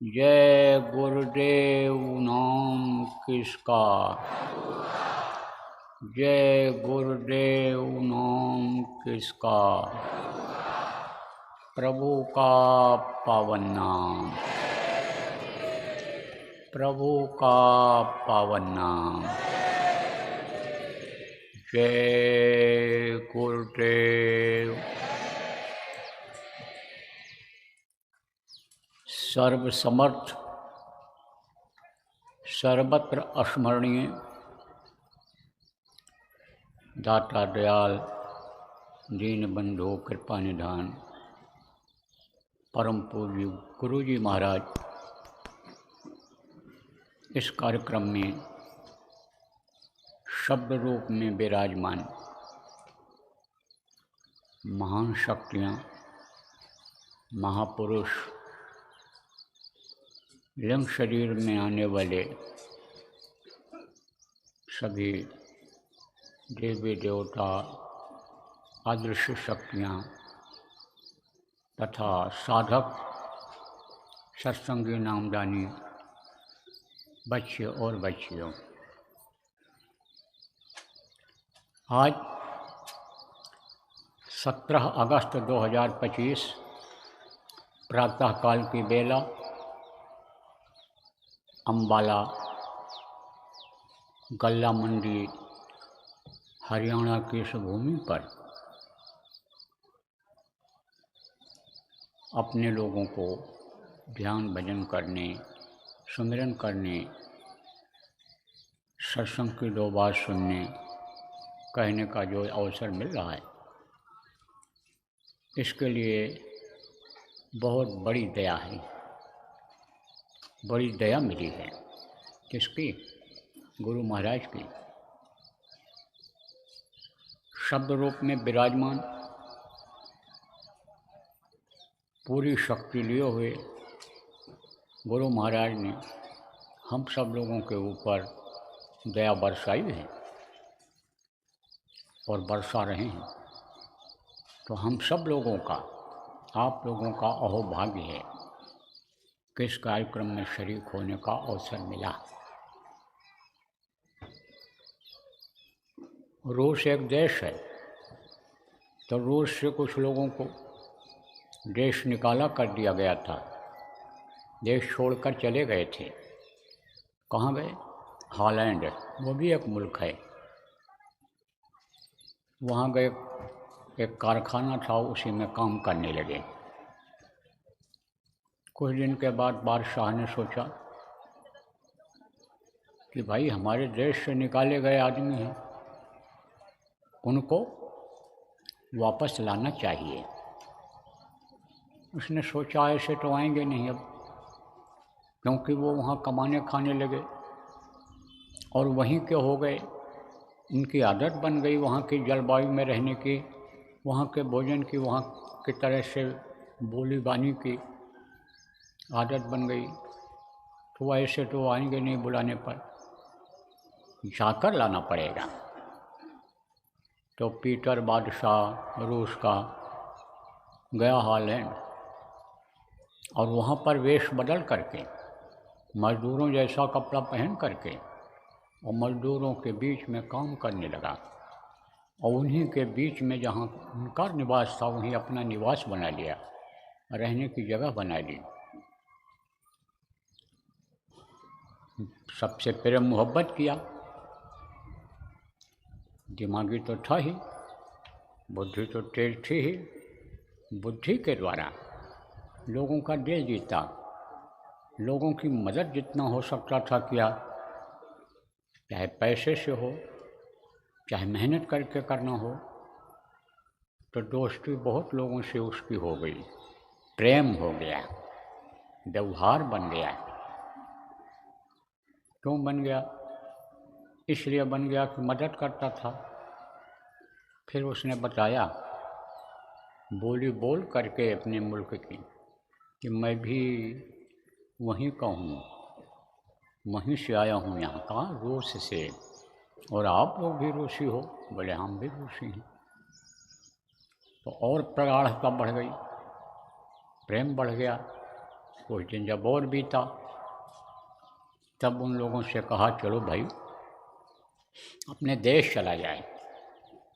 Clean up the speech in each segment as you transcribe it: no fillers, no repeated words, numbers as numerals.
जय गुरुदेव नाम किसका। जय गुरुदेव नाम किसका। प्रभु का पावन नाम, प्रभु का पावन नाम। जय गुरुदेव। सर्वसमर्थ, सर्वत्र स्मरणीय, दाता दयाल, दीनबंधु कृपा निधान, परम पूज्य गुरु जी महाराज इस कार्यक्रम में शब्द रूप में विराजमान महान शक्तियाँ, महापुरुष, लिंग शरीर में आने वाले सभी देवी देवता, अदृश्य शक्तियाँ तथा साधक, सत्संगी, नामदानी बच्चे और बच्चियों, आज 17 अगस्त 2025 प्रातःकाल की बेला अम्बाला गल्ला मंडी हरियाणा की इस भूमि पर अपने लोगों को ध्यान भजन करने, सुमिरन करने, सत्संग की दो बात सुनने, कहने का जो अवसर मिल रहा है, इसके लिए बहुत बड़ी दया है, बड़ी दया मिली है। किसकी? गुरु महाराज की। शब्द रूप में विराजमान पूरी शक्ति लिए हुए गुरु महाराज ने हम सब लोगों के ऊपर दया बरसाई है और बरसा रहे हैं। तो हम सब लोगों का, आप लोगों का अहोभाग्य है कि इस कार्यक्रम में शरीक होने का अवसर मिला। रूस एक देश है, तो रूस से कुछ लोगों को देश निकाला कर दिया गया था, देश छोड़कर चले गए थे। कहाँ गए? हॉलैंड, वो भी एक मुल्क है। वहाँ गए, एक कारखाना था, उसी में काम करने लगे। कुछ दिन के बाद बादशाह ने सोचा कि भाई हमारे देश से निकाले गए आदमी हैं, उनको वापस लाना चाहिए। उसने सोचा ऐसे तो आएंगे नहीं अब, क्योंकि वो वहाँ कमाने खाने लगे और वहीं के हो गए, उनकी आदत बन गई वहाँ की जलवायु में रहने की, वहाँ के भोजन की, वहाँ की तरह से बोली बानी की आदत बन गई। तो ऐसे तो आएंगे नहीं, बुलाने पर जाकर लाना पड़ेगा। तो पीटर बादशाह रूस का गया हॉलैंड और वहाँ पर वेश बदल करके, मज़दूरों जैसा कपड़ा पहन करके, और मज़दूरों के बीच में काम करने लगा। और उन्हीं के बीच में जहाँ उनका निवास था, वहीं अपना निवास बना लिया, रहने की जगह बना ली। सबसे प्रेम मोहब्बत किया। दिमागी तो था ही, बुद्धि तो तेज थी ही। बुद्धि के द्वारा लोगों का दिल जीता, लोगों की मदद जितना हो सकता था किया, चाहे पैसे से हो, चाहे मेहनत करके करना हो। तो दोस्ती बहुत लोगों से उसकी हो गई, प्रेम हो गया, व्यवहार बन गया। क्यों बन गया? इसलिए बन गया कि मदद करता था। फिर उसने बताया, बोली बोल करके अपने मुल्क की, कि मैं भी वहीं का हूँ, वहीं से आया हूँ, यहाँ का रूस से, और आप लोग भी रूसी हो? बोले हम भी रूसी हैं। तो और प्रगाढ़ता बढ़ गई, प्रेम बढ़ गया। कुछ दिन जब और बीता तब उन लोगों से कहा चलो भाई अपने देश चला जाए,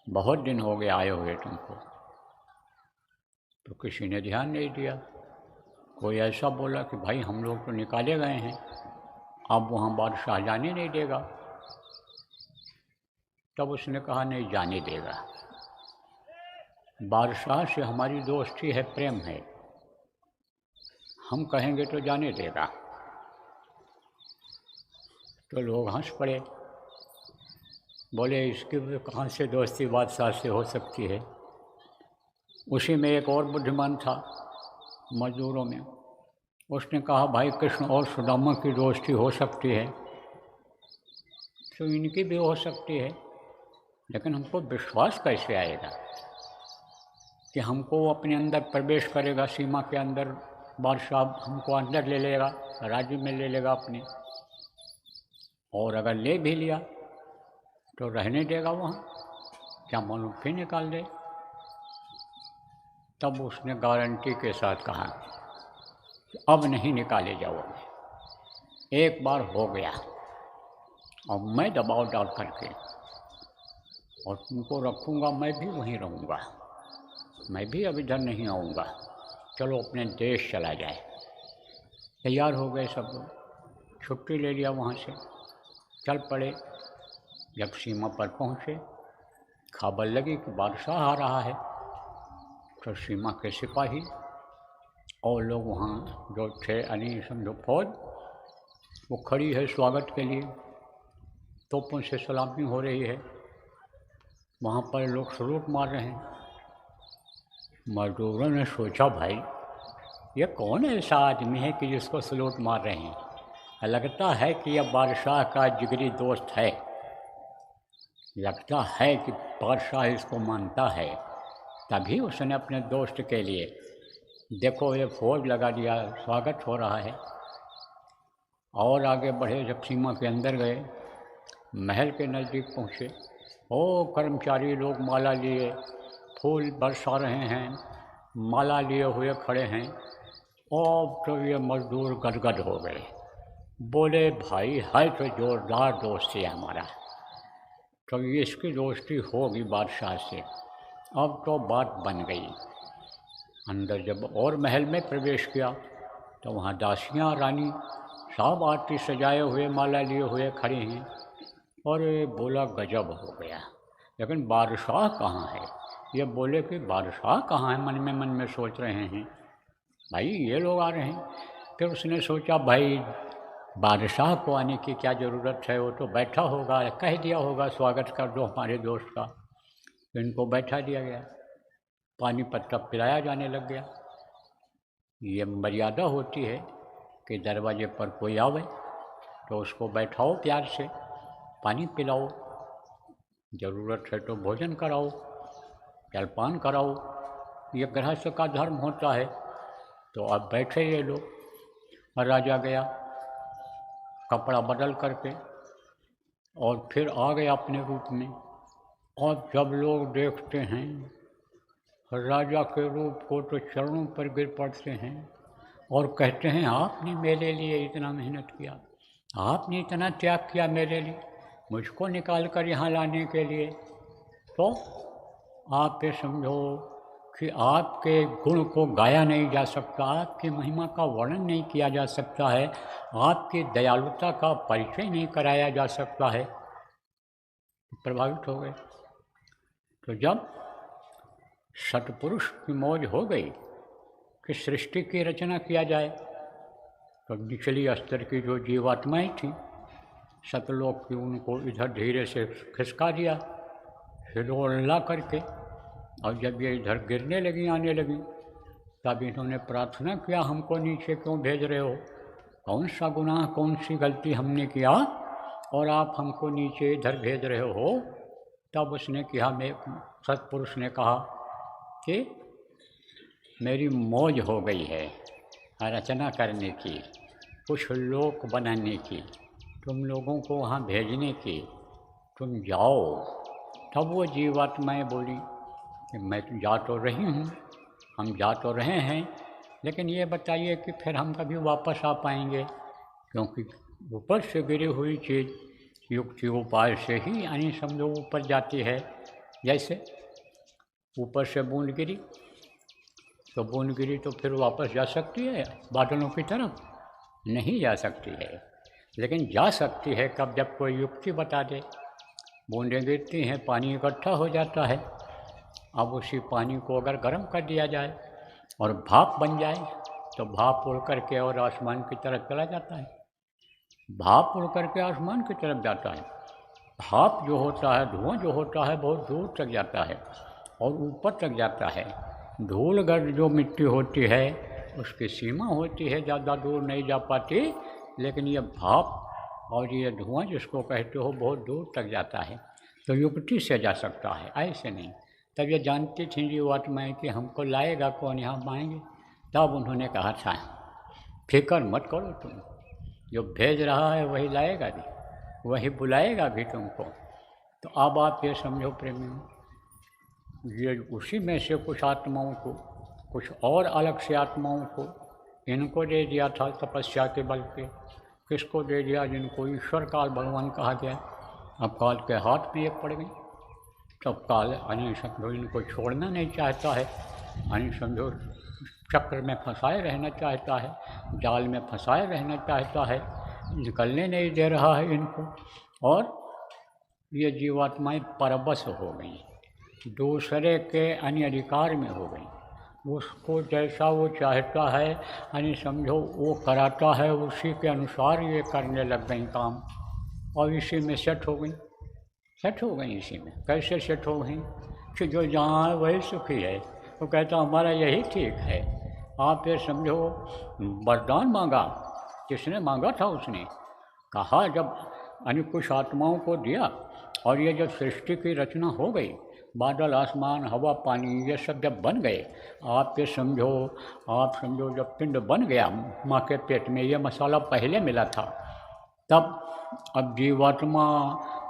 बहुत दिन हो गए आए हुए तुमको। तो किसी ने ध्यान नहीं दिया। कोई ऐसा बोला कि भाई हम लोग तो निकाले गए हैं, अब वहाँ बादशाह जाने नहीं देगा। तब उसने कहा नहीं, जाने देगा। बादशाह से हमारी दोस्ती है, प्रेम है, हम कहेंगे तो जाने देगा। तो लोग हंस पड़े, बोले इसकी कहाँ से दोस्ती बादशाह से हो सकती है। उसी में एक और बुद्धिमान था मजदूरों में, उसने कहा भाई कृष्ण और सुदामा की दोस्ती हो सकती है तो इनकी भी हो सकती है, लेकिन हमको विश्वास कैसे आएगा कि हमको अपने अंदर प्रवेश करेगा, सीमा के अंदर बादशाह हमको अंदर ले लेगा, राज्य में ले लेगा अपने, और अगर ले भी लिया तो रहने देगा वहाँ, क्या मालूम फिर निकाल दे। तब उसने गारंटी के साथ कहा कि अब नहीं निकाले जाओगे, एक बार हो गया और मैं दबाव डाल करके और तुमको रखूँगा, मैं भी वहीं रहूँगा, मैं भी अब इधर नहीं आऊँगा, चलो अपने देश चला जाए। तैयार हो गए सब लोग, छुट्टी ले लिया वहाँ से, चल पड़े। जब सीमा पर पहुँचे, खबर लगी कि बादशाह आ रहा है, तो सीमा के सिपाही और लोग वहाँ जो थे, यानी समझो फौज, वो खड़ी है स्वागत के लिए, तोपों से सलामी हो रही है। वहाँ पर लोग सलूट मार रहे हैं। मजदूरों ने सोचा भाई ये कौन ऐसा आदमी है कि जिसको सलूट मार रहे हैं, लगता है कि यह बादशाह का जिगरी दोस्त है, लगता है कि बादशाह इसको मानता है। तभी उसने अपने दोस्त के लिए देखो ये फौज लगा दिया, स्वागत हो रहा है। और आगे बढ़े, जब सीमा के अंदर गए, महल के नज़दीक पहुँचे, ओ कर्मचारी लोग माला लिए फूल बरसा रहे हैं, माला लिए हुए खड़े हैं। और तो ये मजदूर गदगद हो गए, बोले भाई है तो जोरदार दोस्ती है हमारा, तो ये इसकी दोस्ती होगी बादशाह से। अब तो बात बन गई। अंदर जब और महल में प्रवेश किया तो वहाँ दासियाँ रानी सब आरती सजाए हुए माला लिए हुए खड़ी हैं। और बोला गजब हो गया, लेकिन बादशाह कहाँ है। ये बोले कि बादशाह कहाँ है, मन में सोच रहे हैं भाई ये लोग आ रहे हैं। फिर उसने सोचा भाई बादशाह को आने की क्या ज़रूरत है, वो तो बैठा होगा, कह दिया होगा स्वागत कर दो हमारे दोस्त का। तो इनको बैठा दिया गया, पानी पत्ता पिलाया जाने लग गया। ये मर्यादा होती है कि दरवाजे पर कोई आवे तो उसको बैठाओ, प्यार से पानी पिलाओ, ज़रूरत है तो भोजन कराओ, जलपान कराओ, ये गृहस्थ का धर्म होता है। तो अब बैठे ये लोग। राजा गया कपड़ा बदल करके और फिर आ गया अपने रूप में। और जब लोग देखते हैं राजा के रूप को तो चरणों पर गिर पड़ते हैं और कहते हैं आपने मेरे लिए इतना मेहनत किया, आपने इतना त्याग किया मेरे लिए, मुझको निकाल कर यहाँ लाने के लिए। तो आप ये समझो कि आपके गुण को गाया नहीं जा सकता, आपकी महिमा का वर्णन नहीं किया जा सकता है, आपकी दयालुता का परिचय नहीं कराया जा सकता है। प्रभावित हो गए। तो जब सतपुरुष की मौज हो गई कि सृष्टि की रचना किया जाए, तो निचली स्तर की जो जीवात्माएं थीं सतलोक की, उनको इधर धीरे से खिसका दिया हिलोला करके। और जब ये इधर गिरने लगी, आने लगी, तब इन्होंने प्रार्थना किया हमको नीचे क्यों भेज रहे हो, कौन सा गुनाह, कौन सी गलती हमने किया और आप हमको नीचे इधर भेज रहे हो। तब उसने किया, मैं सतपुरुष ने कहा कि मेरी मौज हो गई है रचना करने की, कुछ लोक बनाने की, तुम लोगों को वहाँ भेजने की, तुम जाओ। तब वो जीवात्माएँ बोली कि मैं तो जा तो रही हूँ, हम जा तो रहे हैं, लेकिन ये बताइए कि फिर हम कभी वापस आ पाएंगे, क्योंकि ऊपर से गिरी हुई चीज़ युक्ति उपाय से ही यानी समझो ऊपर जाती है। जैसे ऊपर से बूंद गिरी तो बूंद गिरी तो फिर वापस जा सकती है बादलों की तरफ? नहीं जा सकती है। लेकिन जा सकती है कब? जब कोई युक्ति बता दे। बूंदें गिरती हैं, पानी इकट्ठा हो जाता है। अब उसी पानी को अगर गर्म कर दिया जाए और भाप बन जाए तो भाप उड़ करके और आसमान की तरफ चला जाता है। भाप उड़ करके आसमान की तरफ जाता है। भाप जो होता है, धुआं जो होता है, बहुत दूर तक जाता है और ऊपर तक जाता है। धूलगढ़ जो मिट्टी होती है उसकी सीमा होती है, ज़्यादा दूर नहीं जा पाती। लेकिन ये भाप और ये धुआं जिसको कहते हो बहुत दूर तक जाता है, तो युक्ति से जा सकता है, ऐसे नहीं। तब ये जानती थी जीवात्माएँ कि हमको लाएगा कौन, यहाँ पाएंगे। तब उन्होंने कहा था फिक्र मत करो तुम, जो भेज रहा है वही लाएगा भी, वही बुलाएगा भी तुमको। तो अब आप ये समझो प्रेमियों, ये उसी में से कुछ आत्माओं को, कुछ और अलग से आत्माओं को इनको दे दिया था तपस्या के बल पे। किसको दे दिया? जिनको ईश्वर काल भगवान कहा गया। अब काल के हाथ में एक पड़ गई। तब काल यानी समझो इनको छोड़ना नहीं चाहता है, यानी समझो चक्र में फंसाए रहना चाहता है, जाल में फंसाए रहना चाहता है, निकलने नहीं दे रहा है इनको। और ये जीवात्माएं परवश हो गई, दूसरे के अन्य अधिकार में हो गई। उसको जैसा वो चाहता है यानी समझो वो कराता है, उसी के अनुसार ये करने लग गई काम, और इसी में सेट हो गई। सेट हो गई इसी में। कैसे सेट हो गई? कि जो जहाँ है वही सुखी है। वो कहता हमारा यही ठीक है। आप ये समझो वरदान मांगा, किसने मांगा था? उसने कहा जब यानी कुछ आत्माओं को दिया, और ये जब सृष्टि की रचना हो गई, बादल, आसमान, हवा, पानी ये सब जब बन गए, आप समझो जब पिंड बन गया माँ के पेट में, ये मसाला पहले मिला था, तब अब जीवात्मा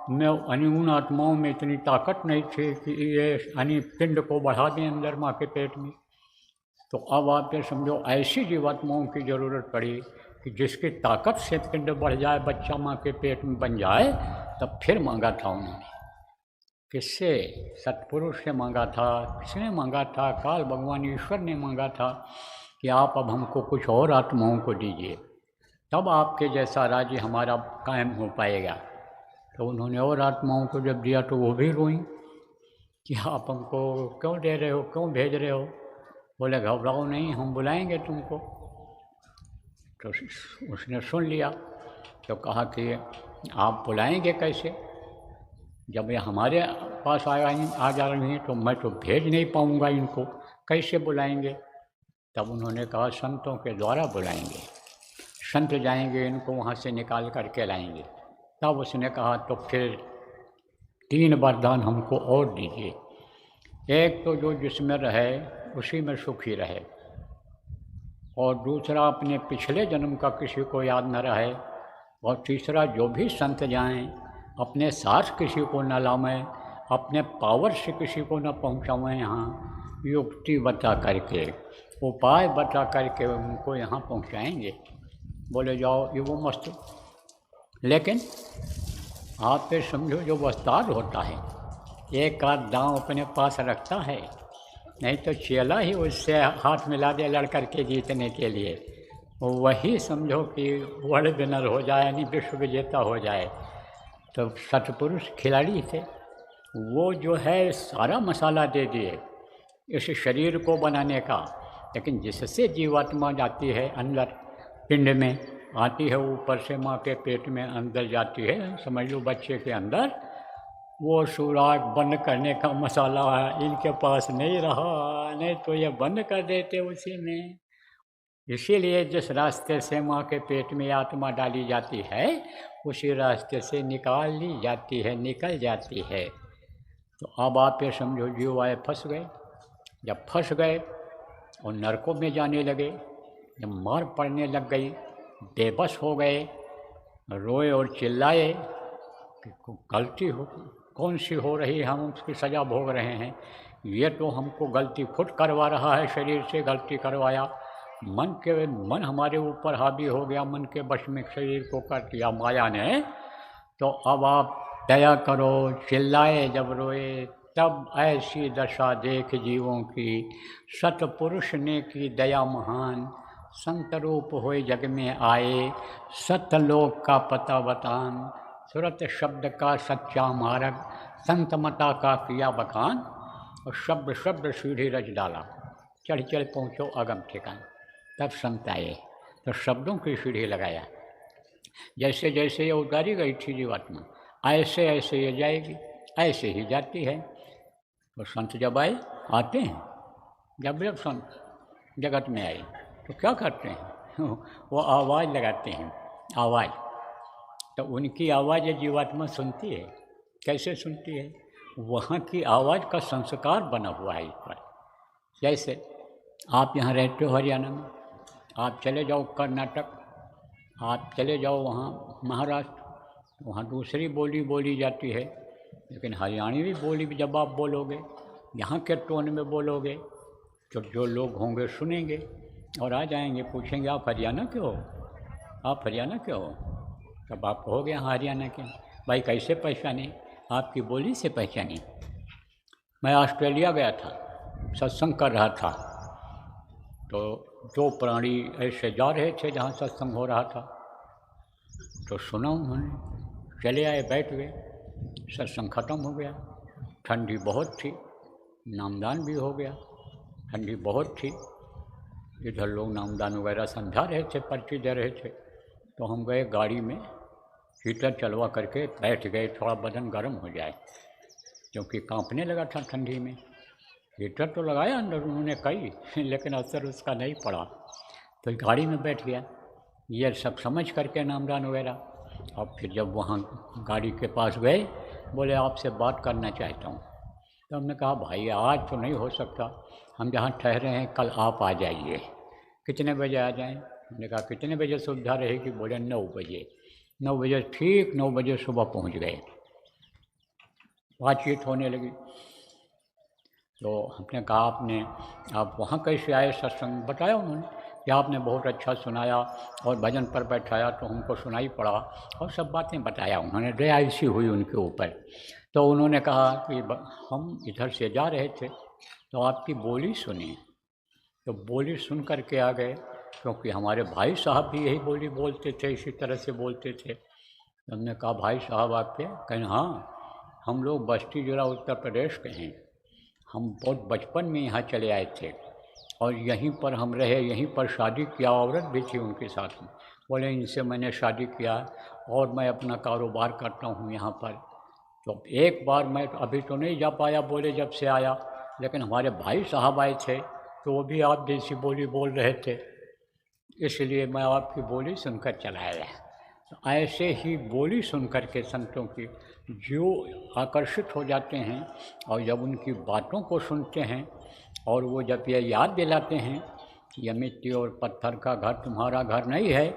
में यानी उन आत्माओं में इतनी ताकत नहीं थी कि ये यानी पिंड को बढ़ा दें अंदर माँ के पेट में। तो अब आप ये समझो ऐसी जीवात्माओं की ज़रूरत पड़ी कि जिसकी ताकत से पिंड बढ़ जाए, बच्चा माँ के पेट में बन जाए। तब फिर मांगा था उन्होंने। किससे? सत्पुरुष से मांगा था। किसने मांगा था? काल भगवान ईश्वर ने मांगा था कि आप अब हमको कुछ और आत्माओं को दीजिए, तब आपके जैसा राज्य हमारा कायम हो पाएगा। तो उन्होंने और आत्माओं को जब दिया तो वो भी रोईं कि आप हमको क्यों दे रहे हो, क्यों भेज रहे हो? बोले घबराओ नहीं, हम बुलाएंगे तुमको। तो उसने सुन लिया, तो कहा कि आप बुलाएंगे कैसे? जब ये हमारे पास आ जा रही हैं तो मैं तो भेज नहीं पाऊँगा इनको, कैसे बुलाएंगे? तब उन्होंने कहा संतों के द्वारा बुलाएंगे, संत जाएंगे इनको वहाँ से निकाल करके लाएंगे। तब उसने कहा तो फिर 3 वरदान हमको और दीजिए। एक तो जो जिसमें रहे उसी में सुखी रहे, और दूसरा अपने पिछले जन्म का किसी को याद न रहे, और तीसरा जो भी संत जाएं अपने साथ किसी को न लावें, अपने पावर से किसी को न पहुंचावें यहाँ, युक्ति बता करके, उपाय बता करके उनको यहाँ पहुंचाएंगे। बोले जाओ ये वो मस्त। लेकिन आप ये समझो जो वस्ताद होता है एक आध दांव अपने पास रखता है, नहीं तो चेला ही उससे हाथ मिला दे लड़ करके जीतने के लिए, वही समझो कि वर्ल्ड विनर हो जाए यानी विश्व विजेता हो जाए। तो सत्पुरुष खिलाड़ी थे, वो जो है सारा मसाला दे दिए इस शरीर को बनाने का, लेकिन जिससे जीवात्मा जाती है अंदर पिंड में, आती है ऊपर से माँ के पेट में अंदर जाती है, समझ लो बच्चे के अंदर, वो सुराग बंद करने का मसाला इनके पास नहीं रहा, नहीं तो ये बंद कर देते उसी में। इसीलिए जिस रास्ते से माँ के पेट में आत्मा डाली जाती है उसी रास्ते से निकाल ली जाती है, निकल जाती है। तो अब आप ये समझो जीव आए फंस गए। जब फंस गए और नरकों में जाने लगे, जब मार पड़ने लग गई, बेबस हो गए, रोए और चिल्लाए कि गलती हो कौन सी हो रही है, हम उसकी सज़ा भोग रहे हैं, ये तो हमको गलती खुद करवा रहा है, शरीर से गलती करवाया, मन हमारे ऊपर हावी हो गया, मन के वश में शरीर को कर दिया माया ने, तो अब आप दया करो। चिल्लाए जब रोए तब ऐसी दशा देख जीवों की, सतपुरुष ने की दया महान, संत रूप होए जग में आए, सतलोक का पता बतान, सुरत शब्द का सच्चा मार्ग, संत मता का किया बखान, और शब्द शब्द सीढ़ी रच डाला, चढ़ चढ़ पहुँचो अगम ठिकान। तब संत आए तो शब्दों की सीढ़ी लगाया, जैसे जैसे ये उतारी गई थी जीवात्मा, ऐसे ऐसे ये जाएगी, ऐसे ही जाती है। तो संत जब आए, आते हैं, जब जब संत जगत में आए तो क्या करते हैं वो आवाज़ लगाते हैं, आवाज़। तो उनकी आवाज़ ये जीवात्मा सुनती है। कैसे सुनती है? वहाँ की आवाज़ का संस्कार बना हुआ है इस पर। जैसे आप यहाँ रहते हो हरियाणा में, आप चले जाओ कर्नाटक, आप चले जाओ वहाँ महाराष्ट्र, वहाँ दूसरी बोली बोली जाती है, लेकिन हरियाणवी बोली भी जब आप बोलोगे, यहाँ के टोन में बोलोगे, तो जो लोग होंगे सुनेंगे और आ जाएंगे, पूछेंगे आप हरियाणा के हो, आप हरियाणा के हो। तब आप कहोगे हाँ हरियाणा के। भाई कैसे पहचाने? आपकी बोली से पहचाने। मैं ऑस्ट्रेलिया गया था, सत्संग कर रहा था, तो दो प्राणी ऐसे जा रहे थे जहाँ सत्संग हो रहा था, तो सुना उन्होंने, चले आए, बैठ गए, सत्संग ख़त्म हो गया। ठंडी बहुत थी, नामदान भी हो गया, ठंडी बहुत थी। इधर लोग नामदान वगैरह समझा रहे थे, पर्ची दे रहे थे, तो हम गए गाड़ी में, हीटर चलवा करके बैठ गए, थोड़ा बदन गर्म हो जाए, क्योंकि कांपने लगा था ठंडी में। हीटर तो लगाया अंदर उन्होंने कई, लेकिन असर उसका नहीं पड़ा, तो गाड़ी में बैठ गया, ये सब समझ करके नामदान वगैरह। अब फिर जब वहाँ गाड़ी के पास गए, बोले आपसे बात करना चाहता हूँ। तो हमने कहा भाई आज तो नहीं हो सकता, हम जहाँ ठहरे हैं कल आप आ जाइए। कितने बजे आ जाएं? हमने कहा कितने बजे सुविधा रहेगी? बोले 9 बजे। 9 बजे ठीक 9 बजे सुबह पहुँच गए। बातचीत होने लगी, तो हमने कहा आप वहाँ कैसे आए सत्संग? बताया उन्होंने कि आपने बहुत अच्छा सुनाया और भजन पर बैठाया तो हमको सुनाई पड़ा, और सब बातें बताया उन्होंने, दया ऐसी हुई उनके ऊपर। तो उन्होंने कहा कि हम इधर से जा रहे थे तो आपकी बोली सुनी, तो बोली सुन कर के आ गए, क्योंकि हमारे भाई साहब भी यही बोली बोलते थे, इसी तरह से बोलते थे। तो हमने कहा भाई साहब आपके? कहें हाँ, हम लोग बस्ती जिला उत्तर प्रदेश के हैं, हम बहुत बचपन में यहाँ चले आए थे और यहीं पर हम रहे, यहीं पर शादी किया, औरत भी थी उनके साथ में। बोले इनसे मैंने शादी किया और मैं अपना कारोबार करता हूँ यहाँ पर। तो एक बार मैं अभी तो नहीं जा पाया, बोले जब से आया, लेकिन हमारे भाई साहब आए थे तो वो भी आप जैसी बोली बोल रहे थे, इसलिए मैं आपकी बोली सुनकर चला आया। तो ऐसे ही बोली सुनकर के संतों की जो आकर्षित हो जाते हैं, और जब उनकी बातों को सुनते हैं और वो जब ये याद दिलाते हैं कि यह मिट्टी और पत्थर का घर तुम्हारा घर नहीं है,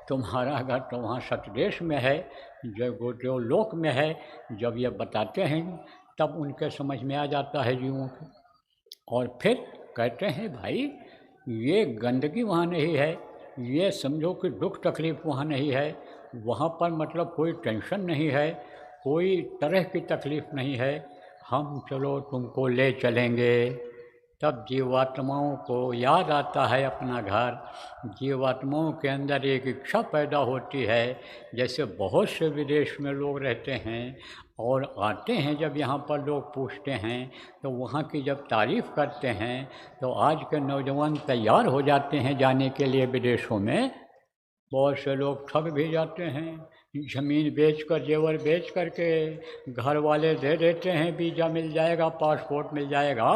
तुम्हारा घर तो वहाँ सतदेश में है, जो लोक में है, जब ये बताते हैं तब उनके समझ में आ जाता है जीवों को। और फिर कहते हैं भाई ये गंदगी वहाँ नहीं है, ये समझो कि दुख तकलीफ़ वहाँ नहीं है, वहाँ पर मतलब कोई टेंशन नहीं है, कोई तरह की तकलीफ़ नहीं है, हम चलो तुमको ले चलेंगे। तब जीवात्माओं को याद आता है अपना घर, जीवात्माओं के अंदर एक इच्छा पैदा होती है। जैसे बहुत से विदेश में लोग रहते हैं और आते हैं, जब यहाँ पर लोग पूछते हैं तो वहाँ की जब तारीफ़ करते हैं तो आज के नौजवान तैयार हो जाते हैं जाने के लिए विदेशों में। बहुत से लोग ठग भी जाते हैं, ज़मीन बेचकर, जेवर बेच करके घर वाले दे देते हैं, वीज़ा मिल जाएगा, पासपोर्ट मिल जाएगा,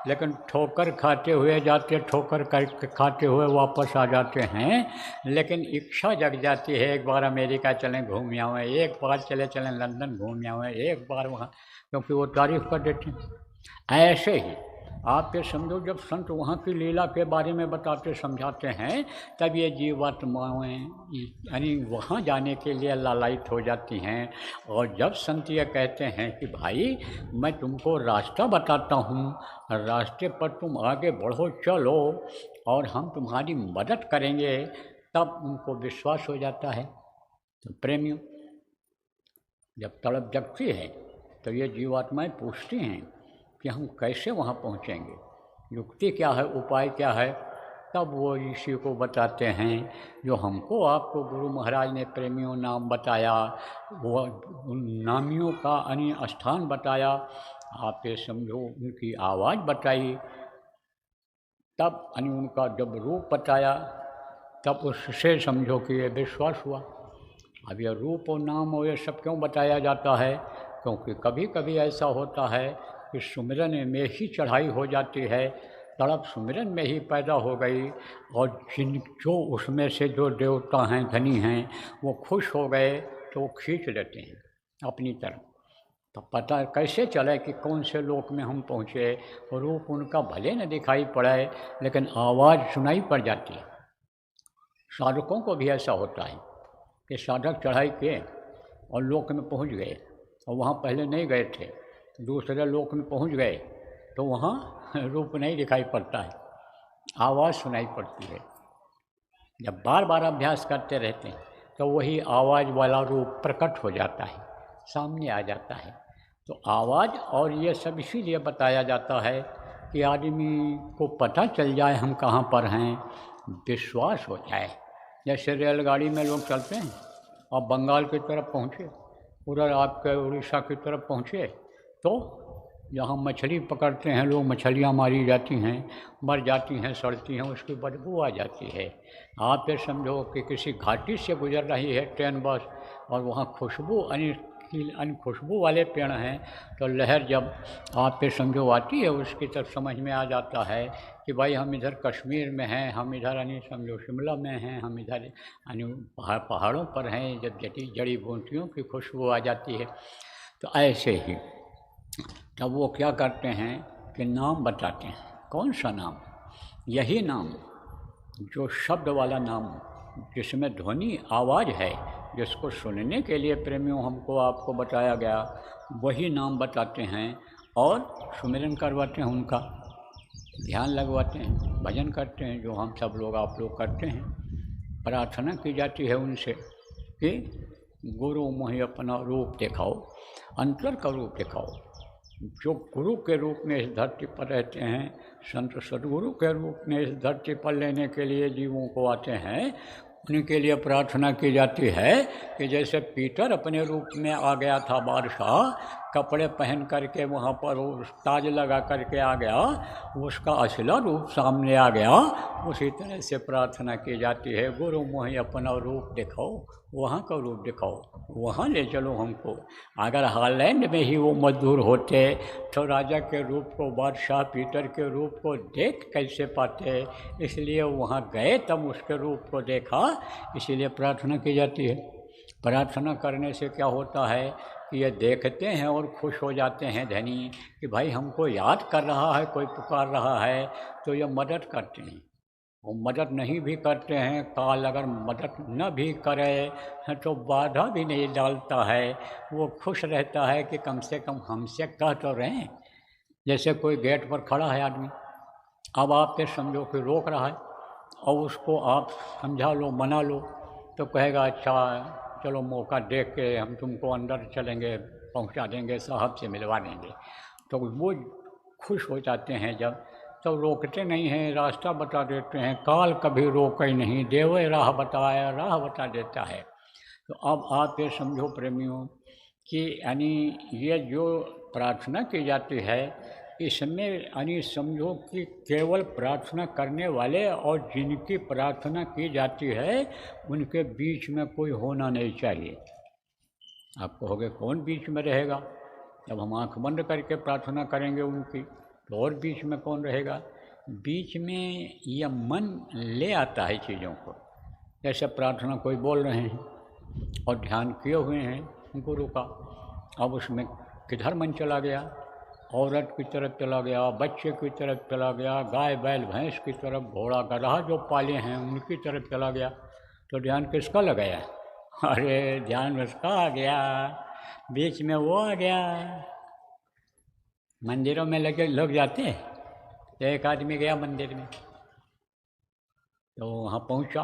लेकिन ठोकर खाते हुए जाते, ठोकर खाते हुए वापस आ जाते हैं। लेकिन इच्छा जग जाती है एक बार अमेरिका चलें घूम आएँ, एक बार चलें लंदन घूम आएँ, एक बार वहाँ, क्योंकि वो तारीफ़ कर देते हैं। ऐसे ही आप ये समझो जब संत वहाँ की लीला के बारे में बताते समझाते हैं, तब ये जीवात्माएँ यानी वहाँ जाने के लिए लालायित हो जाती हैं। और जब संत ये कहते हैं कि भाई मैं तुमको रास्ता बताता हूँ, रास्ते पर तुम आगे बढ़ो चलो, और हम तुम्हारी मदद करेंगे, तब उनको विश्वास हो जाता है। तो प्रेमियों, जब तड़प जगती है तो ये जीवात्माएं पूछती हैं कि हम कैसे वहाँ पहुँचेंगे, युक्ति क्या है, उपाय क्या है। तब वो ऋषि को बताते हैं जो हमको आपको गुरु महाराज ने प्रेमियों नाम बताया, वो उन नामियों का अन्य स्थान बताया, आप ये समझो उनकी आवाज़ बताई, तब अन्य उनका जब रूप बताया, तब उससे समझो कि ये विश्वास हुआ। अब यह रूप और नाम और ये सब क्यों बताया जाता है, क्योंकि कभी कभी ऐसा होता है कि सुमिरन में ही चढ़ाई हो जाती है, तड़प सुमिरन में ही पैदा हो गई, और जो उसमें से जो देवता हैं, धनी हैं, वो खुश हो गए तो वो खींच लेते हैं अपनी तरफ। तो पता कैसे चले कि कौन से लोक में हम पहुँचे। रूप उनका भले न दिखाई पड़े, लेकिन आवाज़ सुनाई पड़ जाती है। साधकों को भी ऐसा होता है कि साधक चढ़ाई किए और लोक में पहुंच गए, और वहाँ पहले नहीं गए थे, दूसरे लोक में पहुंच गए, तो वहाँ रूप नहीं दिखाई पड़ता है, आवाज़ सुनाई पड़ती है। जब बार बार अभ्यास करते रहते हैं तो वही आवाज़ वाला रूप प्रकट हो जाता है, सामने आ जाता है। तो आवाज़ और ये सब इसीलिए बताया जाता है कि आदमी को पता चल जाए हम कहाँ पर हैं, विश्वास हो जाए। जैसे रेलगाड़ी में लोग चलते हैं, आप बंगाल की तरफ पहुँचे, उधर आपके उड़ीसा की तरफ पहुँचे, तो जहाँ मछली पकड़ते हैं लोग, मछलियाँ मारी जाती हैं, मर जाती हैं, सड़ती हैं, उसकी बदबू आ जाती है। आप ये समझो कि किसी घाटी से गुजर रही है ट्रेन बस, और वहाँ खुशबू अन्य खुशबू वाले पेड़ हैं, तो लहर जब आप ये समझो आती है, उसकी तरफ समझ में आ जाता है कि भाई हम इधर कश्मीर में हैं, हम इधर यानी समझो शिमला में हैं, हम इधर यानी पहाड़ों पर हैं। जब जड़ी बूटियों की खुशबू आ जाती है, तो ऐसे ही तब वो क्या करते हैं कि नाम बताते हैं। कौन सा नाम? यही नाम जो शब्द वाला नाम, जिसमें ध्वनि आवाज़ है, जिसको सुनने के लिए प्रेमियों हमको आपको बताया गया, वही नाम बताते हैं और सुमिरन करवाते हैं, उनका ध्यान लगवाते हैं, भजन करते हैं, जो हम सब लोग आप लोग करते हैं। प्रार्थना की जाती है उनसे कि गुरु मोहि अपना रूप दिखाओ, अंतर का रूप दिखाओ। जो गुरु के रूप में इस धरती पर रहते हैं, संत सदगुरु के रूप में इस धरती पर लेने के लिए जीवों को आते हैं, उनके लिए प्रार्थना की जाती है कि जैसे पीटर अपने रूप में आ गया था, बादशाह कपड़े पहन करके वहाँ पर ताज लगा करके आ गया, उसका असला रूप सामने आ गया, उसी तरह से प्रार्थना की जाती है, गुरु मोहि अपना रूप दिखाओ, वहाँ का रूप दिखाओ, वहाँ ले चलो हमको। अगर हॉलैंड में ही वो मजदूर होते तो राजा के रूप को, बादशाह पीटर के रूप को देख कैसे पाते, इसलिए वहाँ गए, तब उसके रूप को देखा, इसीलिए प्रार्थना की जाती है। प्रार्थना करने से क्या होता है कि ये देखते हैं और खुश हो जाते हैं धनी कि भाई हमको याद कर रहा है, कोई पुकार रहा है, तो ये मदद करते हैं। वो मदद नहीं भी करते हैं, काल अगर मदद न भी करे तो बाधा भी नहीं डालता है, वो खुश रहता है कि कम से कम हमसे कह तो रहे हैं। जैसे कोई गेट पर खड़ा है आदमी, अब आप ये समझो कि रोक रहा है, और उसको आप समझा लो, मना लो, तो कहेगा अच्छा चलो मौका देख के हम तुमको अंदर चलेंगे, पहुंचा देंगे, साहब से मिलवा देंगे। तो वो खुश हो जाते हैं जब, तो रोकते नहीं हैं, रास्ता बता देते हैं, काल कभी रोके ही नहीं, देवे राह बताया, राह बता देता है। तो अब आप ये समझो प्रेमियों कि यानी ये जो प्रार्थना की जाती है, इसमें यानी समझो कि केवल प्रार्थना करने वाले और जिनकी प्रार्थना की जाती है उनके बीच में कोई होना नहीं चाहिए। आप कहोगे कौन बीच में रहेगा? जब हम आँख बंद करके प्रार्थना करेंगे उनकी, तो और बीच में कौन रहेगा? बीच में यह मन ले आता है चीज़ों को। जैसे प्रार्थना कोई बोल रहे हैं और ध्यान किए हुए हैं गुरु का, अब उसमें किधर मन चला गया? औरत की तरफ चला गया, बच्चे की तरफ चला गया, गाय बैल भैंस की तरफ, घोड़ा गधा जो पाले हैं उनकी तरफ चला गया, तो ध्यान किसका लगाया? अरे ध्यान उसका आ गया, बीच में वो आ गया। मंदिरों में लगे लोग जाते हैं, तो एक आदमी गया मंदिर में, तो वहाँ पहुँचा,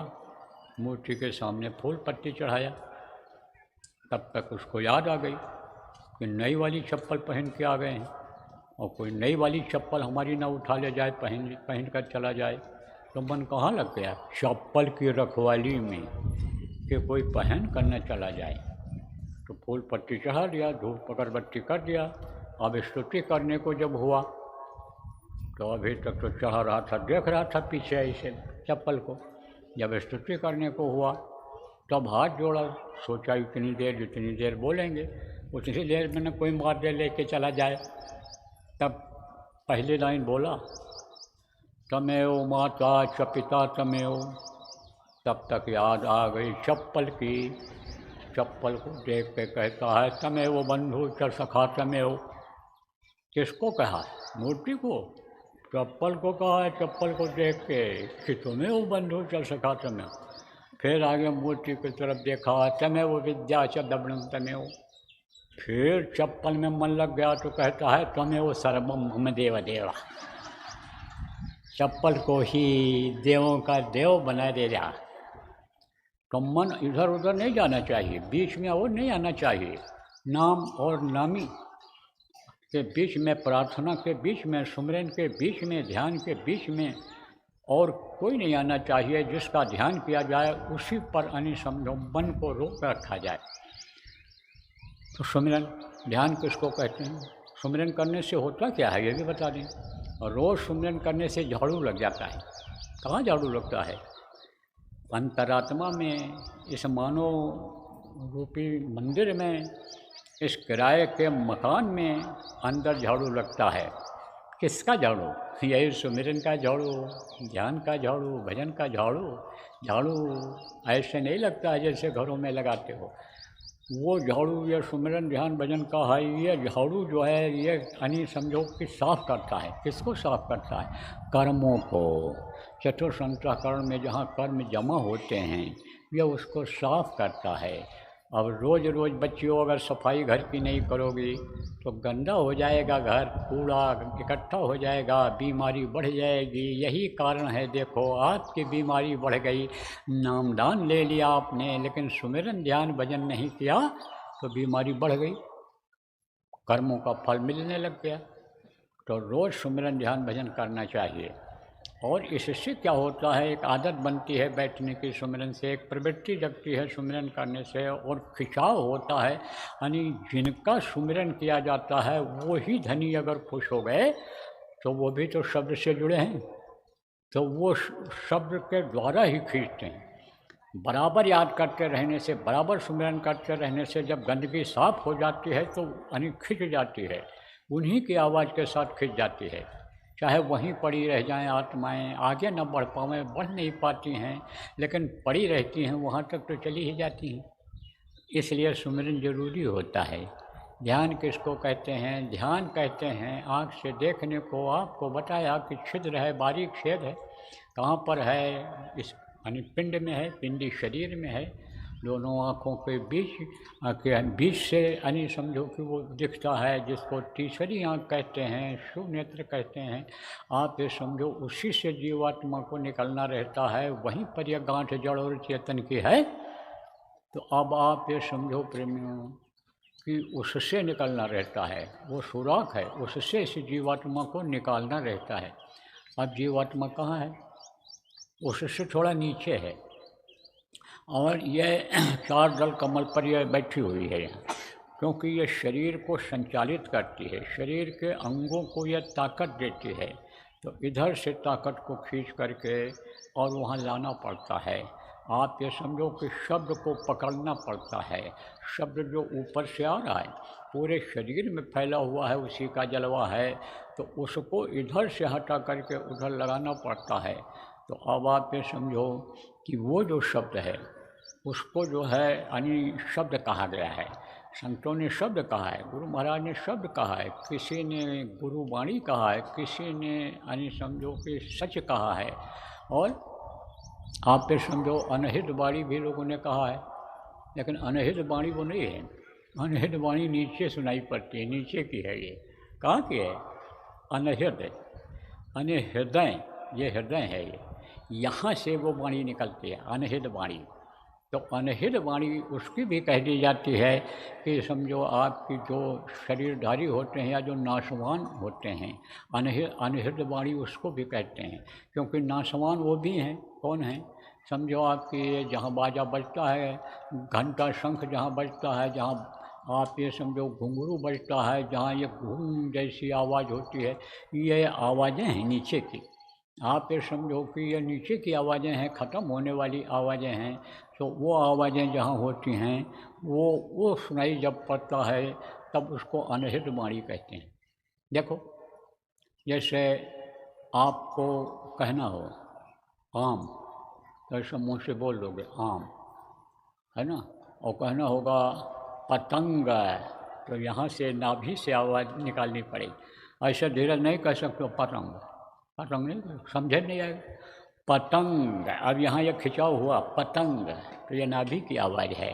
मूर्ति के सामने फूल पत्ती चढ़ाया। तब तक उसको याद आ गई कि नई वाली चप्पल पहन के आ गए हैं और कोई नई वाली चप्पल हमारी ना उठा ले जाए, पहन कर चला जाए। तो मन कहाँ लग गया चप्पल की रखवाली में कि कोई पहन कर न चला जाए। तो फूल पत्ती चढ़ा दिया, धूप अगरबत्ती कर दिया। अब स्तुति करने को जब हुआ तो अभी तक तो चढ़ा रहा था, देख रहा था पीछे ऐसे चप्पल को। जब स्तुति करने को हुआ तब हाथ जोड़ा, सोचा इतनी देर जितनी देर बोलेंगे उतनी देर में न कोई मार दे लेके चला जाए। तब पहली लाइन बोला, तमेव माता च पिता तमेव। तब तक याद आ गई चप्पल की। चप्पल को देख के कहता है, तमेव बंधु च सखा तमेव। किसको कहा? मूर्ति को। चप्पल को कहा है, चप्पल को देख के कि तुम्हें वो बंधु च सखा तमेव। फिर आगे मूर्ति की तरफ देखा, तमेव विद्या च दबणम तमेव। फिर चप्पल में मन लग गया तो कहता है, तमेव सर्वम मम देव देवा। चप्पल को ही देवों का देव बना दे रहा। तो मन इधर उधर नहीं जाना चाहिए, बीच में और नहीं आना चाहिए। नाम और नामी के बीच में, प्रार्थना के बीच में, सुमिरन के बीच में, ध्यान के बीच में और कोई नहीं आना चाहिए। जिसका ध्यान किया जाए उसी पर समझो मन को रोक रखा जाए। तो सुमिरन ध्यान किसको कहते हैं? सुमिरन करने से होता क्या है ये भी बता दें। और रोज़ सुमिरन करने से झाड़ू लग जाता है। कहाँ झाड़ू लगता है? अंतरात्मा में, इस मानव रूपी मंदिर में, इस किराए के मकान में अंदर झाड़ू लगता है। किसका झाड़ू? यही सुमिरन का झाड़ू, ध्यान का झाड़ू, भजन का झाड़ू। झाड़ू ऐसे नहीं लगता है जैसे घरों में लगाते हो। वो झाड़ू ये सुमिरन ध्यान भजन का है। ये झाड़ू जो है ये समझो कि साफ करता है। किसको साफ करता है? कर्मों को। चतुर्संतःकरण में जहाँ कर्म जमा होते हैं ये उसको साफ करता है। अब रोज़ रोज़ बच्चियों अगर सफाई घर की नहीं करोगी तो गंदा हो जाएगा घर, कूड़ा इकट्ठा हो जाएगा, बीमारी बढ़ जाएगी। यही कारण है, देखो आपकी बीमारी बढ़ गई। नामदान ले लिया आपने लेकिन सुमिरन ध्यान भजन नहीं किया तो बीमारी बढ़ गई, कर्मों का फल मिलने लग गया। तो रोज़ सुमिरन ध्यान भजन करना चाहिए। और इससे क्या होता है, एक आदत बनती है बैठने की सुमिरन से, एक प्रवृत्ति जगती है सुमिरन करने से और खिंचाव होता है। यानी जिनका सुमिरन किया जाता है वो ही धनी अगर खुश हो गए तो वो भी तो शब्द से जुड़े हैं, तो वो शब्द के द्वारा ही खींचते हैं। बराबर याद करते रहने से, बराबर सुमिरन करते रहने से जब गंदगी साफ हो जाती है तो यानी खिंच जाती है, उन्हीं की आवाज़ के साथ खिंच जाती है। चाहे वहीं पड़ी रह जाएं आत्माएं, आगे न बढ़ पाएँ, बढ़ नहीं पाती हैं लेकिन पड़ी रहती हैं, वहाँ तक तो चली ही जाती हैं। इसलिए सुमिरन जरूरी होता है। ध्यान किसको कहते हैं? ध्यान कहते हैं आँख से देखने को। आपको बताया कि छिद्र है, बारीक छेद है। कहाँ पर है? इस यानी पिंड में है, पिंडी शरीर में है। दोनों आँखों के बीच से यानी समझो कि वो दिखता है, जिसको तीसरी आँख कहते हैं, सुनेत्र कहते हैं। आप ये समझो उसी से जीवात्मा को निकलना रहता है। वहीं पर यह गांठ जड़ और चेतन की है। तो अब आप ये समझो प्रेमियों कि उससे निकलना रहता है, वो सुराख है, उससे इस जीवात्मा को निकालना रहता है। अब जीवात्मा कहाँ है? उससे थोड़ा नीचे है और यह चार दल कमल पर यह बैठी हुई है यहाँ, क्योंकि ये शरीर को संचालित करती है, शरीर के अंगों को यह ताकत देती है। तो इधर से ताकत को खींच करके और वहाँ लाना पड़ता है। आप ये समझो कि शब्द को पकड़ना पड़ता है। शब्द जो ऊपर से आ रहा है पूरे शरीर में फैला हुआ है, उसी का जलवा है, तो उसको इधर से हटा करके उधर लगाना पड़ता है। तो अब आप ये समझो कि वो जो शब्द है उसको जो है यानी शब्द कहा गया है। संतों ने शब्द कहा है, गुरु महाराज ने शब्द कहा है, किसी ने गुरुवाणी कहा है, किसी ने यानी समझो कि सच कहा है। और आप पे समझो अनहित वाणी भी लोगों ने कहा है, लेकिन अनहित वाणी वो नहीं है। अनहित वाणी नीचे सुनाई पड़ती है, नीचे की है। ये कहाँ की है? अनहित है, यानी हृदय, ये हृदय है। यहाँ से वो वाणी निकलती है, अनहित वाणी। तो अनहित वाणी उसकी भी कह दी जाती है कि समझो आपकी जो शरीरधारी होते हैं या जो नाशवान होते हैं, अनहित वाणी उसको भी कहते हैं, क्योंकि नाशवान वो भी हैं। कौन हैं? समझो आपकी ये जहाँ बाजा बजता है, घंटा शंख जहाँ बजता है, जहाँ आप ये समझो घुंघरू बजता है, जहाँ ये घूम जैसी आवाज़ होती है, ये आवाज़ें हैं नीचे की। आप ये समझो कि ये नीचे की आवाज़ें हैं, ख़त्म होने वाली आवाज़ें हैं। तो वो आवाज़ें जहाँ होती हैं वो सुनाई जब पड़ता है तब उसको अनहित वाणी कहते हैं। देखो, जैसे आपको कहना हो आम, तो ऐसे मुँह से बोल दोगे आम, है ना। और कहना होगा पतंग, तो यहाँ से नाभि से आवाज़ निकालनी पड़ेगी। ऐसे धीरे नहीं कह सकते हो पतंग, पतंग नहीं, समझे नहीं आएगा। पतंग, अब यहाँ ये खिंचाव हुआ पतंग, तो ये नाभि की आवाज़ है।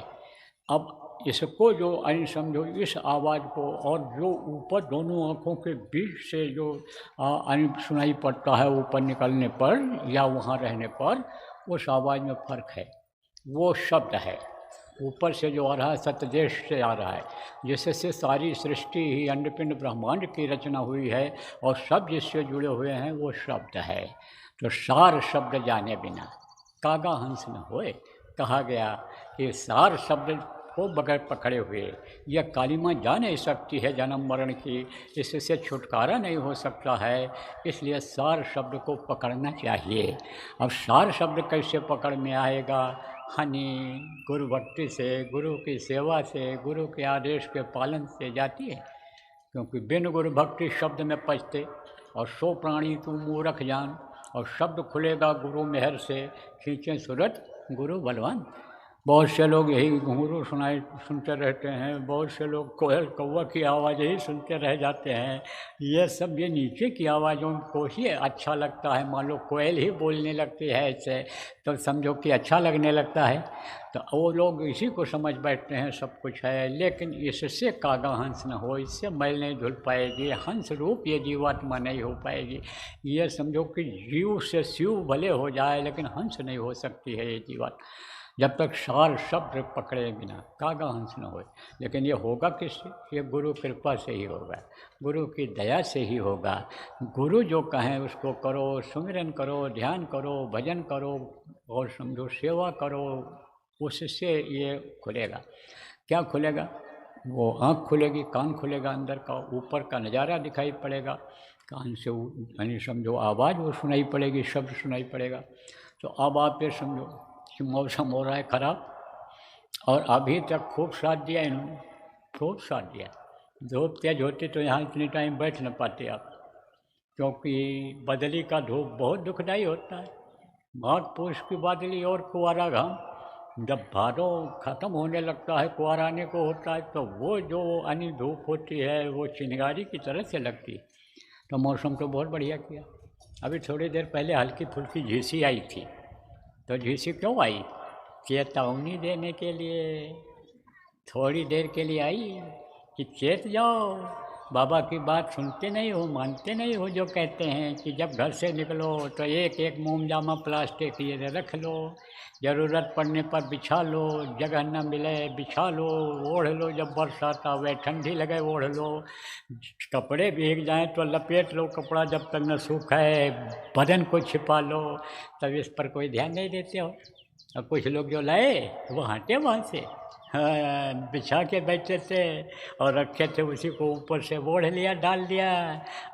अब इसको जो अन समझो इस आवाज़ को, और जो ऊपर दोनों आँखों के बीच से जो अन सुनाई पड़ता है ऊपर निकलने पर या वहाँ रहने पर, उस आवाज़ में फ़र्क है। वो शब्द है ऊपर से जो आ रहा है, सतदेश से आ रहा है, जिससे सारी सृष्टि ही अंडपिंड ब्रह्मांड की रचना हुई है और सब जिससे जुड़े हुए हैं वो शब्द है। तो सार शब्द जाने बिना कागा हंस न होए, कहा गया कि सार शब्द को बगैर पकड़े हुए यह कालिमा जा नहीं सकती है जन्म मरण की, इससे छुटकारा नहीं हो सकता है। इसलिए सार शब्द को पकड़ना चाहिए। अब सार शब्द कैसे पकड़ में आएगा? हानि गुरु भक्ति से, गुरु की सेवा से, गुरु के आदेश के पालन से जाती है। क्योंकि बिन गुरु भक्ति शब्द में पचते, और सो प्राणी तू मूरख जान, और शब्द खुलेगा गुरु मेहर से, खींचे सूरत गुरु बलवान। बहुत से लोग यही घुंघरू सुनते रहते हैं, बहुत से लोग कोयल कौवा की आवाज़ ही सुनते रह जाते हैं। ये सब ये नीचे की आवाज़ों को ही अच्छा लगता है। मान लो कोयल ही बोलने लगती है ऐसे, तो समझो कि अच्छा लगने लगता है। तो वो लोग इसी को समझ बैठते हैं सब कुछ है। लेकिन इससे कागा हंस न हो, इससे मैल नहीं धुल पाएगी, हंस रूप ये जीवात्मा नहीं हो पाएगी। ये समझो कि जीव से शिव भले हो जाए, लेकिन हंस नहीं हो सकती है ये जीवात्मा, जब तक सार शब्द पकड़े बिना कागा हंस न होए। लेकिन ये होगा किससे? ये गुरु कृपा से ही होगा, गुरु की दया से ही होगा। गुरु जो कहें उसको करो, सुमिरन करो, ध्यान करो, भजन करो, और समझो सेवा करो, उससे ये खुलेगा। क्या खुलेगा? वो आँख खुलेगी, कान खुलेगा, अंदर का ऊपर का नज़ारा दिखाई पड़ेगा, कान से यानी समझो आवाज़ वो सुनाई पड़ेगी, शब्द सुनाई पड़ेगा। तो अब आप ये समझो कि मौसम हो रहा है ख़राब, और अभी तक खूब साथ दिया इन्होंने, खूब साथ दिया। धूप तेज होती तो यहाँ इतनी टाइम बैठ न पाते आप, क्योंकि बदली का धूप बहुत दुखदाई होता है। माघ पूस की बादली और कुआरा घाम, जब भादों ख़त्म होने लगता है, कुआर आने को होता है, तो वो जो अनी धूप होती है वो चिंगारी की तरह से लगती है। तो मौसम तो बहुत बढ़िया किया। अभी थोड़ी देर पहले हल्की फुल्की झीसी आई थी। तो झीसी क्यों आई? चेतावनी देने के लिए, थोड़ी देर के लिए आई कि चेत जाओ, बाबा की बात सुनते नहीं हो, मानते नहीं हो। जो कहते हैं कि जब घर से निकलो तो एक एक मोमजामा प्लास्टिक ये रख लो, ज़रूरत पड़ने पर बिछा लो, जगह न मिले बिछा लो, ओढ़ लो, जब बरसात आवे, ठंडी लगे ओढ़ लो, कपड़े भीग जाएं तो लपेट लो कपड़ा, जब तक न सूखे बदन को छिपा लो। तब इस पर कोई ध्यान नहीं देते हो। और कुछ लोग जो लाए वो हटे वहाँ से, हाँ, बिछा के बैठे थे और रखे थे, उसी को ऊपर से ओढ़ लिया, डाल दिया।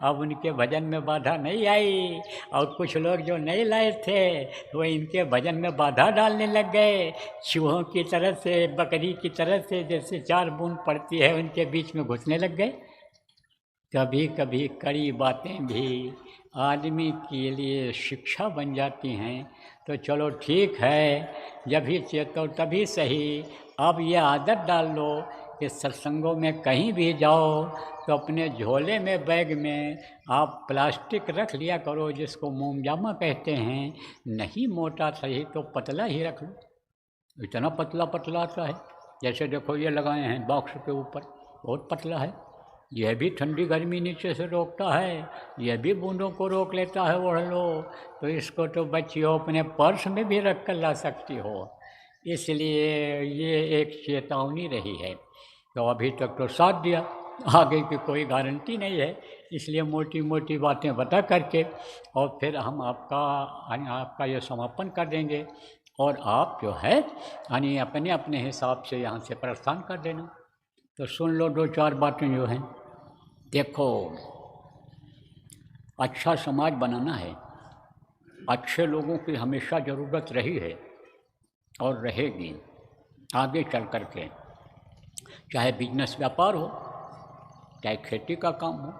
अब उनके भजन में बाधा नहीं आई। और कुछ लोग जो नहीं लाए थे वो इनके भजन में बाधा डालने लग गए, चूहों की तरह से, बकरी की तरह से, जैसे 4 बूंद पड़ती है उनके बीच में घुसने लग गए। कभी कभी कड़ी बातें भी आदमी के लिए शिक्षा बन जाती हैं। तो चलो ठीक है, जब भी चेतो तभी सही। अब ये आदत डाल लो कि सत्संगों में कहीं भी जाओ तो अपने झोले में, बैग में आप प्लास्टिक रख लिया करो, जिसको मोमजामा कहते हैं। नहीं मोटा सही तो पतला ही रख लो। इतना पतला पतला आता है, जैसे देखो ये लगाए हैं बॉक्स के ऊपर, बहुत पतला है। यह भी ठंडी गर्मी नीचे से रोकता है, यह भी बूंदों को रोक लेता है, ओढ़ लो। तो इसको तो बच्चियों अपने पर्स में भी रख कर ला सकती हो। इसलिए ये एक चेतावनी रही है। तो अभी तक तो साथ दिया, आगे की कोई गारंटी नहीं है, इसलिए मोटी मोटी बातें बता करके और फिर हम आपका ये समापन कर देंगे और आप जो है यानी अपने अपने हिसाब से यहाँ से प्रस्थान कर देना। तो सुन लो दो चार बातें जो हैं। देखो, अच्छा समाज बनाना है, अच्छे लोगों की हमेशा ज़रूरत रही है और रहेगी आगे चल कर के। चाहे बिजनेस व्यापार हो, चाहे खेती का काम हो,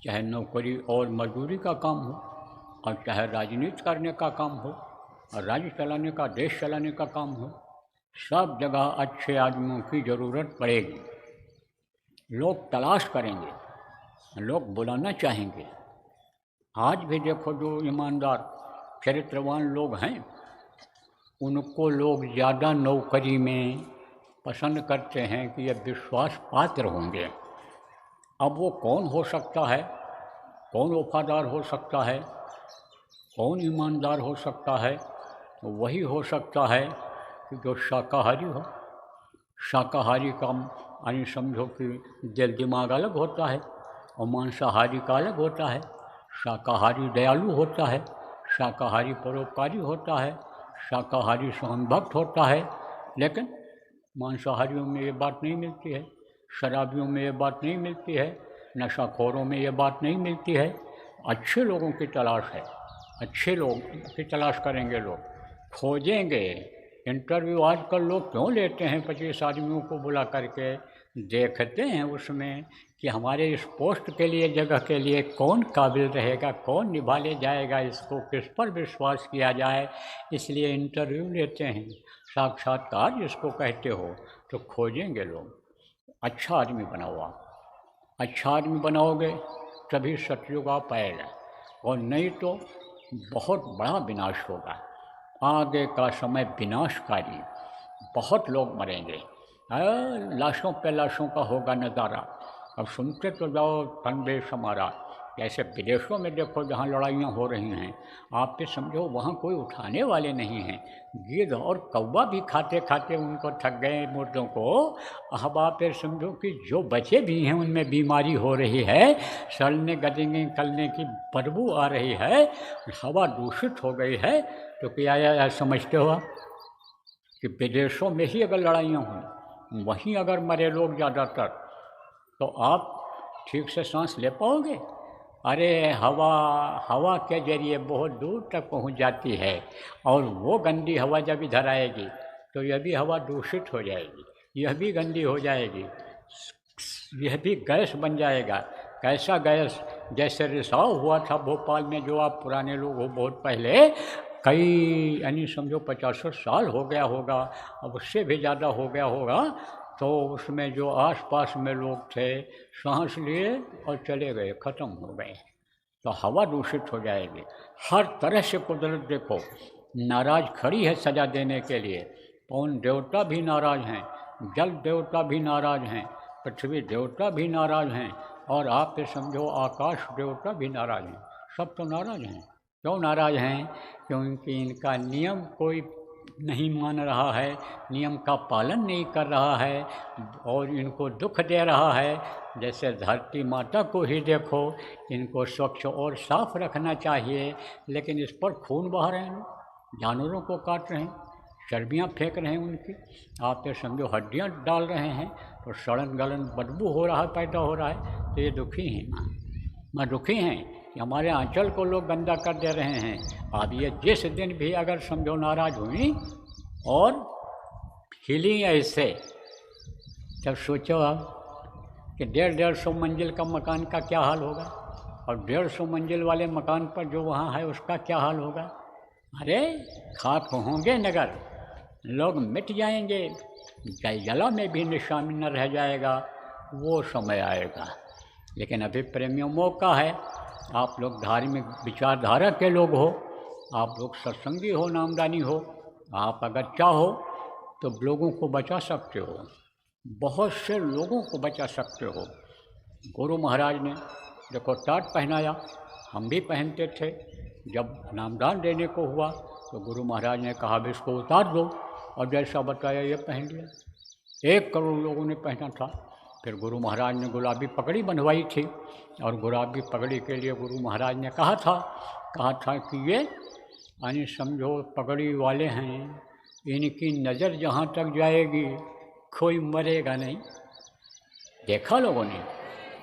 चाहे नौकरी और मजदूरी का काम हो, और चाहे राजनीति करने का काम हो और राज्य चलाने का, देश चलाने का काम हो, सब जगह अच्छे आदमियों की ज़रूरत पड़ेगी। लोग तलाश करेंगे, लोग बुलाना चाहेंगे। आज भी देखो जो ईमानदार चरित्रवान लोग हैं उनको लोग ज़्यादा नौकरी में पसंद करते हैं कि ये विश्वास पात्र होंगे। अब वो कौन हो सकता है, कौन वफादार हो सकता है, कौन ईमानदार हो सकता है? वही हो सकता है कि जो शाकाहारी हो। शाकाहारी का यानी समझो कि दिल दिमाग अलग होता है और मांसाहारी का अलग होता है। शाकाहारी दयालु होता है, शाकाहारी परोपकारी होता है, शाकाहारी सहनभक्त होता है। लेकिन मांसाहारियों में ये बात नहीं मिलती है, शराबियों में ये बात नहीं मिलती है, नशाखोरों में ये बात नहीं मिलती है। अच्छे लोगों की तलाश है, अच्छे लोग की तलाश करेंगे, लोग खोजेंगे। इंटरव्यू आजकल लोग क्यों लेते हैं 25 आदमियों को बुला करके? देखते हैं उसमें कि हमारे इस पोस्ट के लिए, जगह के लिए कौन काबिल रहेगा, कौन निभा ले जाएगा, इसको किस पर विश्वास किया जाए, इसलिए इंटरव्यू लेते हैं। साक्षात्कार जिसको कहते हो, तो खोजेंगे लोग। अच्छा आदमी बनाओ आप, अच्छा आदमी बनाओगे तभी सतयुग आ पाएगा, और नहीं तो बहुत बड़ा विनाश होगा। आगे का समय विनाशकारी, बहुत लोग मरेंगे, लाशों पे लाशों का होगा नज़ारा। अब सुनते तो जाओ तन बेश हमारा। जैसे विदेशों में देखो जहाँ लड़ाइयाँ हो रही हैं, आप पे समझो वहाँ कोई उठाने वाले नहीं हैं। गिद्ध और कौवा भी खाते खाते उनको थक गए मुर्दों को। अब आप पे समझो कि जो बचे भी हैं उनमें बीमारी हो रही है, सड़ने गलेंगे गलने की बदबू आ रही है, हवा दूषित हो गई है। तो क्या समझते हो आप कि विदेशों में ही अगर लड़ाइयाँ हों, वहीं अगर मरे लोग ज़्यादातर, तो आप ठीक से सांस ले पाओगे? अरे हवा के जरिए बहुत दूर तक पहुंच जाती है, और वो गंदी हवा जब इधर आएगी तो यह भी हवा दूषित हो जाएगी, यह भी गंदी हो जाएगी, यह भी गैस बन जाएगा। कैसा गैस? जैसे रिसाव हुआ था भोपाल में, जो आप पुराने लोग हो, बहुत पहले, कई यानी समझो 50 साल हो गया होगा, अब उससे भी ज़्यादा हो गया होगा। तो उसमें जो आसपास में लोग थे, सांस लिए और चले गए, ख़त्म हो गए। तो हवा दूषित हो जाएगी। हर तरह से कुदरत देखो नाराज़ खड़ी है सजा देने के लिए। पवन देवता भी नाराज़ हैं, जल देवता भी नाराज़ हैं, पृथ्वी देवता भी नाराज़ हैं, और आप ये समझो आकाश देवता भी नाराज़ हैं। सब तो नाराज़ हैं। क्यों नाराज़ हैं? क्योंकि इनका नियम कोई नहीं मान रहा है, नियम का पालन नहीं कर रहा है, और इनको दुख दे रहा है। जैसे धरती माता को ही देखो, इनको स्वच्छ और साफ रखना चाहिए, लेकिन इस पर खून बहा रहे हैं, जानवरों को काट रहे हैं, चर्बियाँ फेंक रहे हैं उनकी, आप ये समझो हड्डियाँ डाल रहे हैं, तो सड़न गलन बदबू हो रहा है, पैदा हो रहा है। तो ये दुखी हैं, मैं दुखी हैं कि हमारे आंचल को लोग गंदा कर दे रहे हैं। अब ये जिस दिन भी अगर समझो नाराज़ हुई और हिली ऐसे, तब सोचो आप कि 150 मंजिल का मकान का क्या हाल होगा, और 150 मंजिल वाले मकान पर जो वहाँ है उसका क्या हाल होगा। अरे खाक होंगे नगर, लोग मिट जाएंगे, जला में भी निशान न रह जाएगा। वो समय आएगा। लेकिन अभी प्रेमियों मौका है, आप लोग धार्मिक विचारधारा के लोग हो, आप लोग सत्संगी हो, नामदानी हो, आप अगर चाहो तो लोगों को बचा सकते हो, बहुत से लोगों को बचा सकते हो। गुरु महाराज ने देखो टाट पहनाया, हम भी पहनते थे। जब नामदान देने को हुआ तो गुरु महाराज ने कहा भी इसको उतार दो, और जैसा बताया ये पहन लिया। 1 करोड़ लोगों ने पहना था। फिर गुरु महाराज ने गुलाबी पगड़ी बनवाई थी, और गुलाबी पगड़ी के लिए गुरु महाराज ने कहा था कि ये यानी समझो पगड़ी वाले हैं, इनकी नज़र जहाँ तक जाएगी कोई मरेगा नहीं। देखा लोगों ने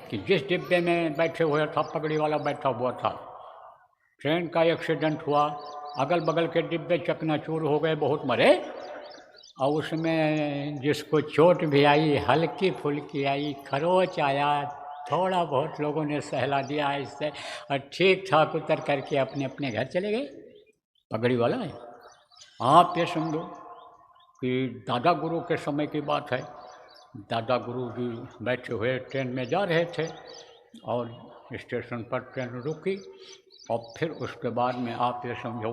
कि जिस डिब्बे में बैठे हुए था, पगड़ी वाला बैठा हुआ था, ट्रेन का एक्सीडेंट हुआ, अगल बगल के डिब्बे चकनाचूर हो गए, बहुत मरे। और उसमें जिसको चोट भी आई, हल्की फुल्की आई, खरोच आया, थोड़ा बहुत लोगों ने सहला दिया इससे, और ठीक ठाक उतर करके अपने अपने घर चले गए। पगड़ी वाला है। आप ये समझो कि दादा गुरु के समय की बात है। दादा गुरु जी बैठे हुए ट्रेन में जा रहे थे, और स्टेशन पर ट्रेन रुकी, और फिर उसके बाद में आप ये समझो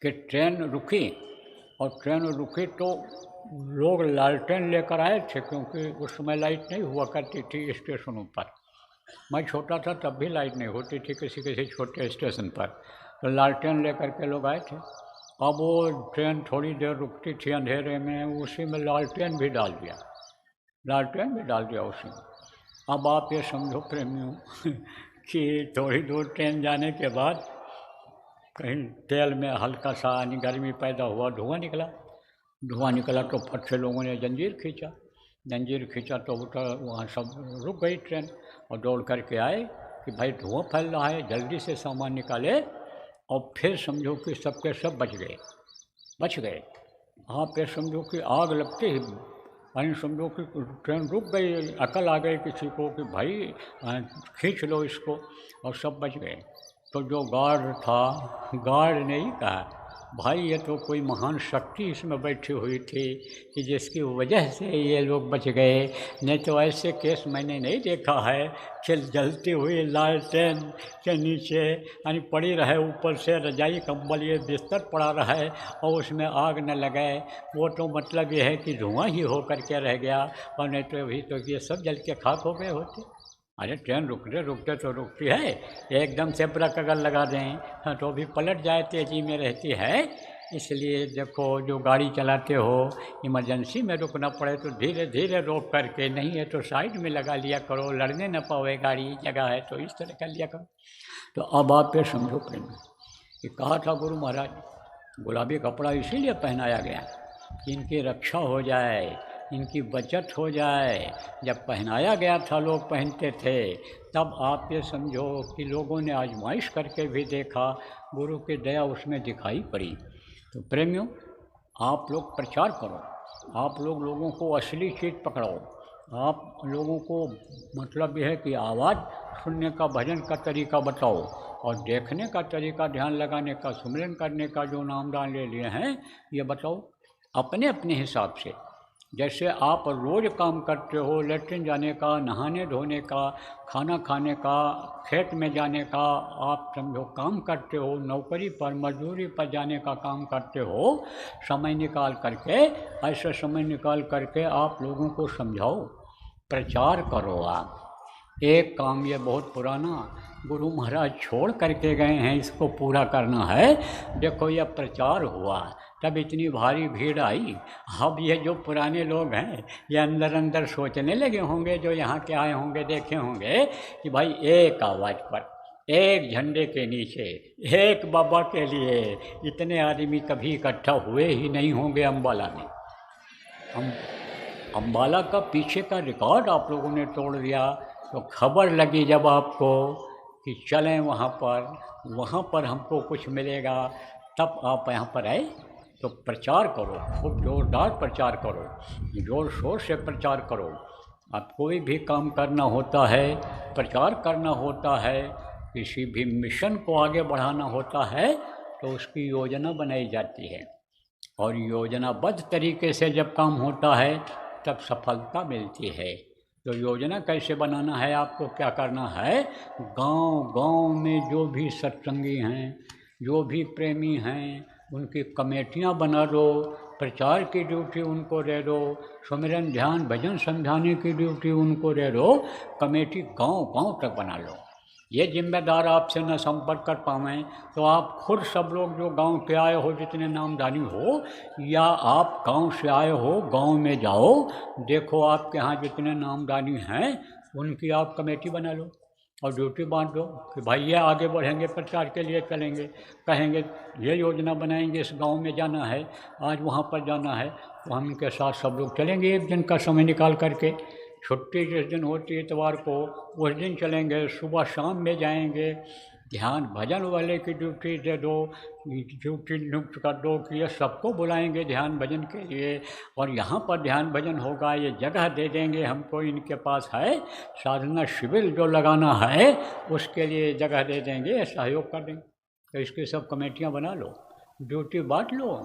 कि ट्रेन रुकी, और ट्रेन रुकी तो लोग लालटेन लेकर आए थे, क्योंकि उस समय लाइट नहीं हुआ करती थी स्टेशनों पर। मैं छोटा था तब भी लाइट नहीं होती थी किसी किसी छोटे स्टेशन पर, तो लालटेन लेकर के लोग आए थे। अब वो ट्रेन थोड़ी देर रुकती थी अंधेरे में, उसी में लालटेन भी डाल दिया उसी में। अब आप ये समझो प्रेमियों कि थोड़ी दूर ट्रेन जाने के बाद कहीं तेल में हल्का सा यानी गर्मी पैदा हुआ, धुआं निकला तो फट से लोगों ने जंजीर खींचा तो वहाँ सब रुक गई ट्रेन, और दौड़ करके आए कि भाई धुआं फैल रहा है, जल्दी से सामान निकाले। और फिर समझो कि सबके सब बच गए। आप ये समझो कि आग लगते ही यानी समझो कि ट्रेन रुक गई, अकल आ गई किसी को कि भाई खींच लो इसको, और सब बच गए। तो जो गार्ड ने ही कहा भाई ये तो कोई महान शक्ति इसमें बैठी हुई थी कि जिसकी वजह से ये लोग बच गए, नहीं तो ऐसे केस मैंने नहीं देखा है कि जलती हुई लालटेन के नीचे यानी पड़ी रहे, ऊपर से रजाई कंबल ये बिस्तर पड़ा रहे और उसमें आग न लगे। वो तो मतलब ये है कि धुआं ही हो करके रह गया, और नहीं तो अभी तो ये सब जल के खाक हो गए होते। अरे ट्रेन रुकते तो रुकती है, एकदम से ब्रेक अगर लगा दें तो भी पलट जाए, तेज़ी में रहती है। इसलिए देखो जो गाड़ी चलाते हो, इमरजेंसी में रुकना पड़े तो धीरे धीरे रोक करके, नहीं है तो साइड में लगा लिया करो, लड़ने न पावे गाड़ी, जगह है तो इस तरह कर लिया करो। तो अब आप ये समझो प्रेम कि कहा था गुरु महाराज, गुलाबी कपड़ा इसीलिए पहनाया गया कि इनकी रक्षा हो जाए, इनकी बचत हो जाए। जब पहनाया गया था, लोग पहनते थे, तब आप ये समझो कि लोगों ने आजमाइश करके भी देखा, गुरु की दया उसमें दिखाई पड़ी। तो प्रेमियों, आप लोग प्रचार करो, आप लोगों को असली चीज़ पकड़ाओ, आप लोगों को मतलब यह है कि आवाज़ सुनने का, भजन का तरीका बताओ, और देखने का तरीका, ध्यान लगाने का, सुमिरन करने का जो नामदान ले लिए हैं ये बताओ अपने अपने हिसाब से। जैसे आप रोज़ काम करते हो, लेट्रिन जाने का, नहाने धोने का, खाना खाने का, खेत में जाने का, आप समझो काम करते हो, नौकरी पर, मजदूरी पर जाने का काम करते हो, समय निकाल करके, ऐसे समय निकाल करके आप लोगों को समझाओ, प्रचार करो। आप एक काम ये बहुत पुराना गुरु महाराज छोड़ करके गए हैं, इसको पूरा करना है। देखो यह प्रचार हुआ तब इतनी भारी भीड़ आई। अब ये जो पुराने लोग हैं ये अंदर अंदर सोचने लगे होंगे, जो यहाँ के आए होंगे, देखे होंगे कि भाई एक आवाज़ पर, एक झंडे के नीचे, एक बाबा के लिए इतने आदमी कभी इकट्ठा हुए ही नहीं होंगे अम्बाला में। अम्बाला का पीछे का रिकॉर्ड आप लोगों ने तोड़ दिया। तो खबर लगी जब आपको कि चलें वहाँ पर हमको कुछ मिलेगा, तब आप यहाँ पर आए। तो प्रचार करो, खूब जोरदार प्रचार करो, जोर शोर से प्रचार करो। आप कोई भी काम करना होता है, प्रचार करना होता है, किसी भी मिशन को आगे बढ़ाना होता है, तो उसकी योजना बनाई जाती है, और योजनाबद्ध तरीके से जब काम होता है तब सफलता मिलती है। तो योजना कैसे बनाना है, आपको क्या करना है, गांव में जो भी सत्संगी हैं, जो भी प्रेमी हैं, उनकी कमेटियां बना दो, प्रचार की ड्यूटी उनको दे दो, सुमिरन ध्यान भजन समझाने की ड्यूटी उनको दे दो, कमेटी गांव गांव तक बना लो। ये जिम्मेदार आपसे न संपर्क कर पाएँ तो आप खुद सब लोग जो गांव के आए हो, जितने नामदानी हो, या आप गांव से आए हो, गांव में जाओ, देखो आपके यहाँ जितने नामदानी हैं उनकी आप कमेटी बना लो और ड्यूटी बांट दो कि भाई ये आगे बढ़ेंगे, प्रचार के लिए चलेंगे, कहेंगे ये योजना बनाएंगे, इस गांव में जाना है, आज वहाँ पर जाना है, तो हम इनके साथ सब लोग चलेंगे। एक दिन का समय निकाल करके, छुट्टी जिस दिन होती है इतवार को, उस दिन चलेंगे, सुबह शाम में जाएंगे। ध्यान भजन वाले की ड्यूटी दे दो, ड्यूटी नियुक्त कर दो कि ये सबको बुलाएंगे ध्यान भजन के लिए, और यहाँ पर ध्यान भजन होगा, ये जगह दे देंगे हमको, इनके पास है साधना शिविर जो लगाना है उसके लिए जगह दे देंगे, सहयोग कर देंगे। तो इसकी सब कमेटियाँ बना लो, ड्यूटी बांट लो।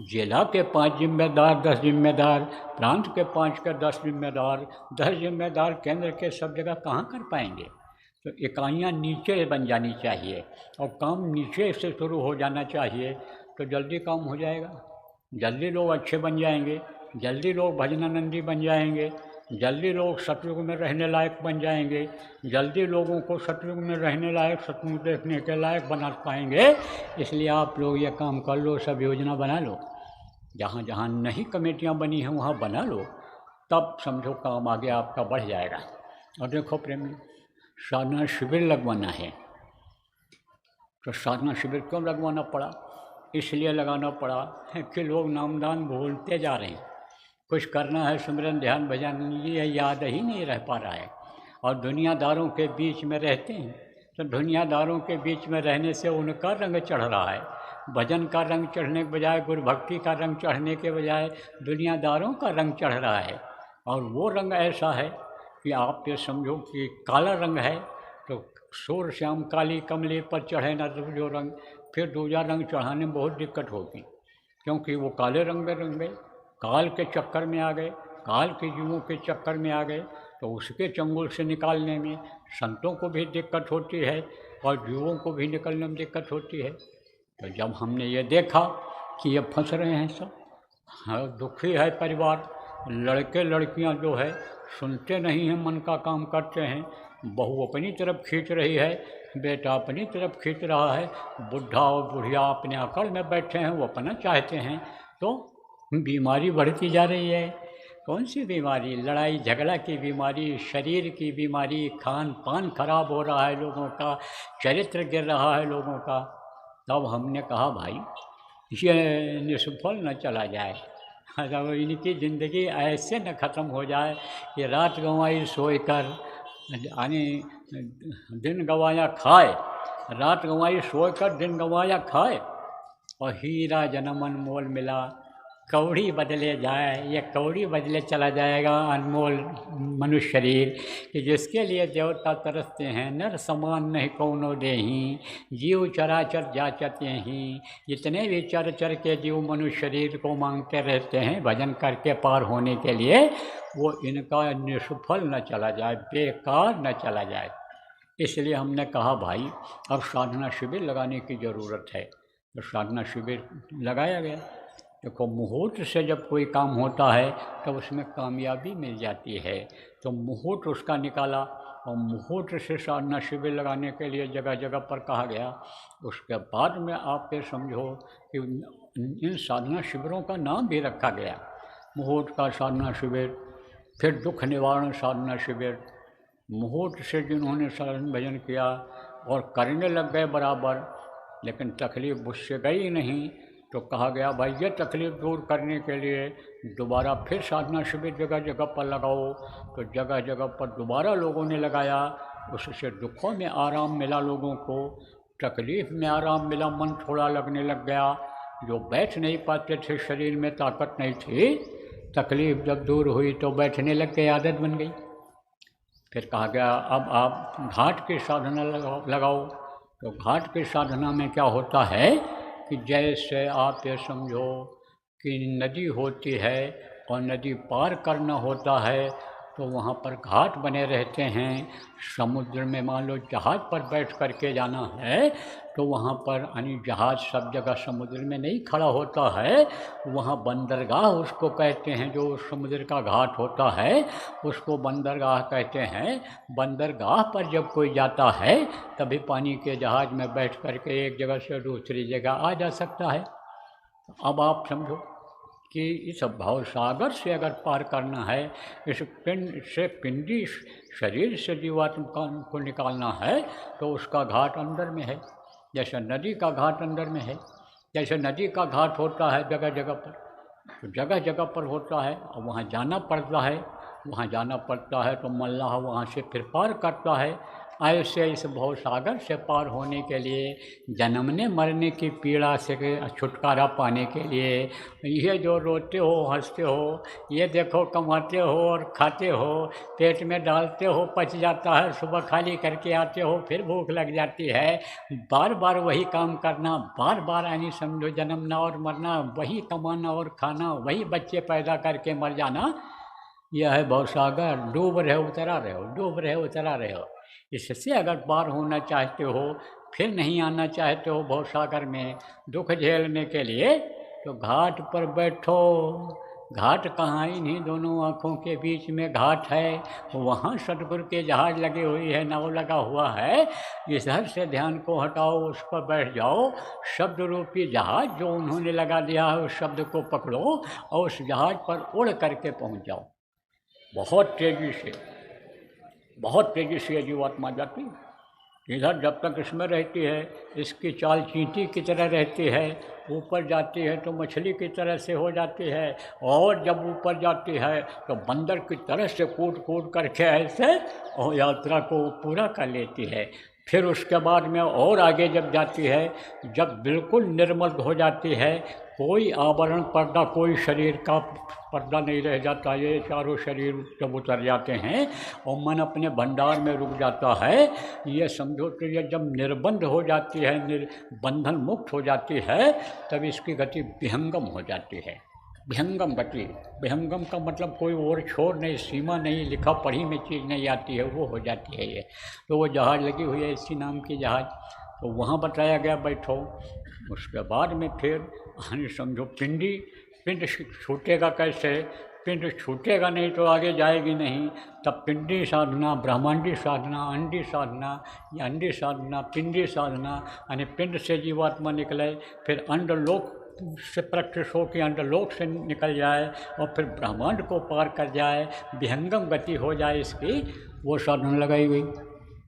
जिला के 5 जिम्मेदार, 10 जिम्मेदार, प्रांत के 5 के 10 जिम्मेदार, 10 जिम्मेदार केंद्र के, सब जगह कहाँ कर पाएंगे। तो इकाइयाँ नीचे बन जानी चाहिए और काम नीचे से शुरू हो जाना चाहिए, तो जल्दी काम हो जाएगा, जल्दी लोग अच्छे बन जाएंगे, जल्दी लोग भजनानंदी बन जाएंगे, जल्दी लोग सतयुग में रहने लायक बन जाएंगे, जल्दी लोगों को सतयुग में रहने लायक, सतयुग देखने के लायक बना पाएंगे। इसलिए आप लोग ये काम कर लो, सब योजना बना लो, जहाँ जहाँ नहीं कमेटियाँ बनी हैं वहाँ बना लो, तब समझो काम आगे आपका बढ़ जाएगा। और देखो प्रेमी, साधना शिविर लगवाना है, तो साधना शिविर क्यों लगवाना पड़ा? इसलिए लगाना पड़ा है कि लोग नामदान भूलते जा रहे हैं, कुछ करना है सुमिरन ध्यान भजन, ये याद ही नहीं रह पा रहा है, और दुनियादारों के बीच में रहते हैं, तो दुनियादारों के बीच में रहने से उनका रंग चढ़ रहा है। भजन का रंग चढ़ने के बजाय, गुरु भक्ति का रंग चढ़ने के बजाय दुनियादारों का रंग चढ़ रहा है। और वो रंग ऐसा है कि आप ये समझो कि काला रंग है, तो सूर्य श्याम काली कमली पर चढ़े ना तो जो रंग, फिर दूसरा रंग चढ़ाने में बहुत दिक्कत होगी, क्योंकि वो काले रंग में रंग गए, काल के चक्कर में आ गए, काल के जीवों के चक्कर में आ गए, तो उसके चंगुल से निकालने में संतों को भी दिक्कत होती है और जीवों को भी निकलने में दिक्कत होती है। तो जब हमने ये देखा कि ये फंस रहे हैं सब, हाँ, दुखी है परिवार, लड़के लड़कियां जो है सुनते नहीं हैं, मन का काम करते हैं, बहू अपनी तरफ खींच रही है, बेटा अपनी तरफ खींच रहा है, बुढ़ा और बुढ़िया अपने अकड़ में बैठे हैं, वो अपना चाहते हैं, तो बीमारी बढ़ती जा रही है। कौन सी बीमारी? लड़ाई झगड़ा की बीमारी, शरीर की बीमारी, खान पान खराब हो रहा है लोगों का, चरित्र गिर रहा है लोगों का। तब हमने कहा भाई ये निष्फल न चला जाए, अगर इनकी ज़िंदगी ऐसे न ख़त्म हो जाए कि रात गंवाई सोए कर, यानी दिन गंवाया खाए, रात गंवाई सोए कर दिन गंवाया खाए, और हीरा जन्म अनमोल मिला, कौड़ी बदले जाए, ये कौड़ी बदले चला जाएगा अनमोल मनुष्य शरीर, कि जिसके लिए देवता तरसते हैं, नर समान नहीं कौनो देही, जीव चराचर जाचते ही, जितने भी चर चर के जीव मनुष्य शरीर को मांगते रहते हैं भजन करके पार होने के लिए, वो इनका निष्फल न चला जाए, बेकार न चला जाए। इसलिए हमने कहा भाई अब साधना शिविर लगाने की ज़रूरत है, तो साधना शिविर लगाया गया। देखो मुहूर्त से जब कोई काम होता है तब उसमें कामयाबी मिल जाती है, तो मुहूर्त उसका निकाला और मुहूर्त से साधना शिविर लगाने के लिए जगह जगह पर कहा गया। उसके बाद में आप ये समझो कि इन साधना शिविरों का नाम भी रखा गया, मुहूर्त का साधना शिविर, फिर दुख निवारण साधना शिविर। मुहूर्त से जिन्होंने साधन भजन किया और करने लग गए बराबर, लेकिन तकलीफ उससे गई नहीं, तो कहा गया भाई ये तकलीफ़ दूर करने के लिए दोबारा फिर साधना शिविर जगह जगह पर लगाओ। तो जगह जगह पर दोबारा लोगों ने लगाया, उससे दुखों में आराम मिला, लोगों को तकलीफ़ में आराम मिला, मन थोड़ा लगने लग गया, जो बैठ नहीं पाते थे, शरीर में ताकत नहीं थी, तकलीफ़ जब दूर हुई तो बैठने लग गए, आदत बन गई। फिर कहा गया अब आप घाट की साधना लगाओ। तो घाट की साधना में क्या होता है कि जैसे आप ये समझो कि नदी होती है और नदी पार करना होता है, तो वहाँ पर घाट बने रहते हैं। समुद्र में मान लो जहाज़ पर बैठ कर के जाना है तो वहाँ पर यानी जहाज़ सब जगह समुद्र में नहीं खड़ा होता है, वहाँ बंदरगाह उसको कहते हैं। जो समुद्र का घाट होता है उसको बंदरगाह कहते हैं। बंदरगाह पर जब कोई जाता है तभी पानी के जहाज़ में बैठ कर के एक जगह से दूसरी जगह आ जा सकता है। अब आप समझो कि इस भव सागर से अगर पार करना है, इस पिंड से पिंडी शरीर से जीवात्मा को निकालना है तो उसका घाट अंदर में है। जैसे नदी का घाट अंदर में है, जैसे नदी का घाट होता है जगह जगह पर, तो जगह जगह पर होता है और वहाँ जाना पड़ता है। वहाँ जाना पड़ता है तो मल्लाह वहाँ से फिर पार करता है। ऐसे इस भव सागर से पार होने के लिए, जन्मने मरने की पीड़ा से छुटकारा पाने के लिए, ये जो रोते हो हंसते हो, ये देखो कमाते हो और खाते हो, पेट में डालते हो पच जाता है, सुबह खाली करके आते हो फिर भूख लग जाती है, बार बार वही काम करना, बार बार यानी समझो जन्मना और मरना, वही कमाना और खाना, वही बच्चे पैदा करके मर जाना, यह है भव सागर। डूब रहे हो उतरा रहे हो, डूब रहे हो उतरा रहे हो। इससे अगर पार होना चाहते हो, फिर नहीं आना चाहते हो भव सागर में दुख झेलने के लिए, तो घाट पर बैठो। घाट कहाँ, इन्हीं दोनों आँखों के बीच में घाट है। वहाँ सतगुरु के जहाज लगे हुई है, नाव लगा हुआ है। इधर से ध्यान को हटाओ, उस पर बैठ जाओ। शब्द रूपी जहाज जो उन्होंने लगा दिया है उस शब्द को पकड़ो और उस जहाज पर उड़ करके पहुँच जाओ। बहुत तेज़ी से, बहुत तेज़ी से जीवात्मा जाती है। इधर जब तक इसमें रहती है इसकी चाल चींटी की तरह रहती है, ऊपर जाती है तो मछली की तरह से हो जाती है, और जब ऊपर जाती है तो बंदर की तरह से कूद कूद करके ऐसे और यात्रा को पूरा कर लेती है। फिर उसके बाद में और आगे जब जाती है, जब बिल्कुल निर्मल हो जाती है, कोई आवरण पर्दा, कोई शरीर का पर्दा नहीं रह जाता, ये चारों शरीर जब उतर जाते हैं और मन अपने भंडार में रुक जाता है, ये समझो कि ये जब निर्बंध हो जाती है, बंधन मुक्त हो जाती है, तब इसकी गति विहंगम हो जाती है। विहंगम गति, विहंगम का मतलब कोई और छोर नहीं, सीमा नहीं, लिखा पढ़ी में चीज़ नहीं आती है, वो हो जाती है ये। तो वो जहाज़ लगी हुई है इसी नाम की जहाज़, तो वहाँ बताया गया बैठो। उसके बाद में फिर हानि समझो पिंड छूटेगा कैसे, पिंड छूटेगा नहीं तो आगे जाएगी नहीं। तब पिंडी साधना, ब्रह्मांडी साधना, अंडी साधना, या अंडी साधना, पिंडी साधना, यानी पिंड से जीवात्मा निकले, फिर अंडलोक से प्रैक्टिस हो कि अंडलोक से निकल जाए और फिर ब्रह्मांड को पार कर जाए, विहंगम गति हो जाए इसकी, वो साधना लगाई गई,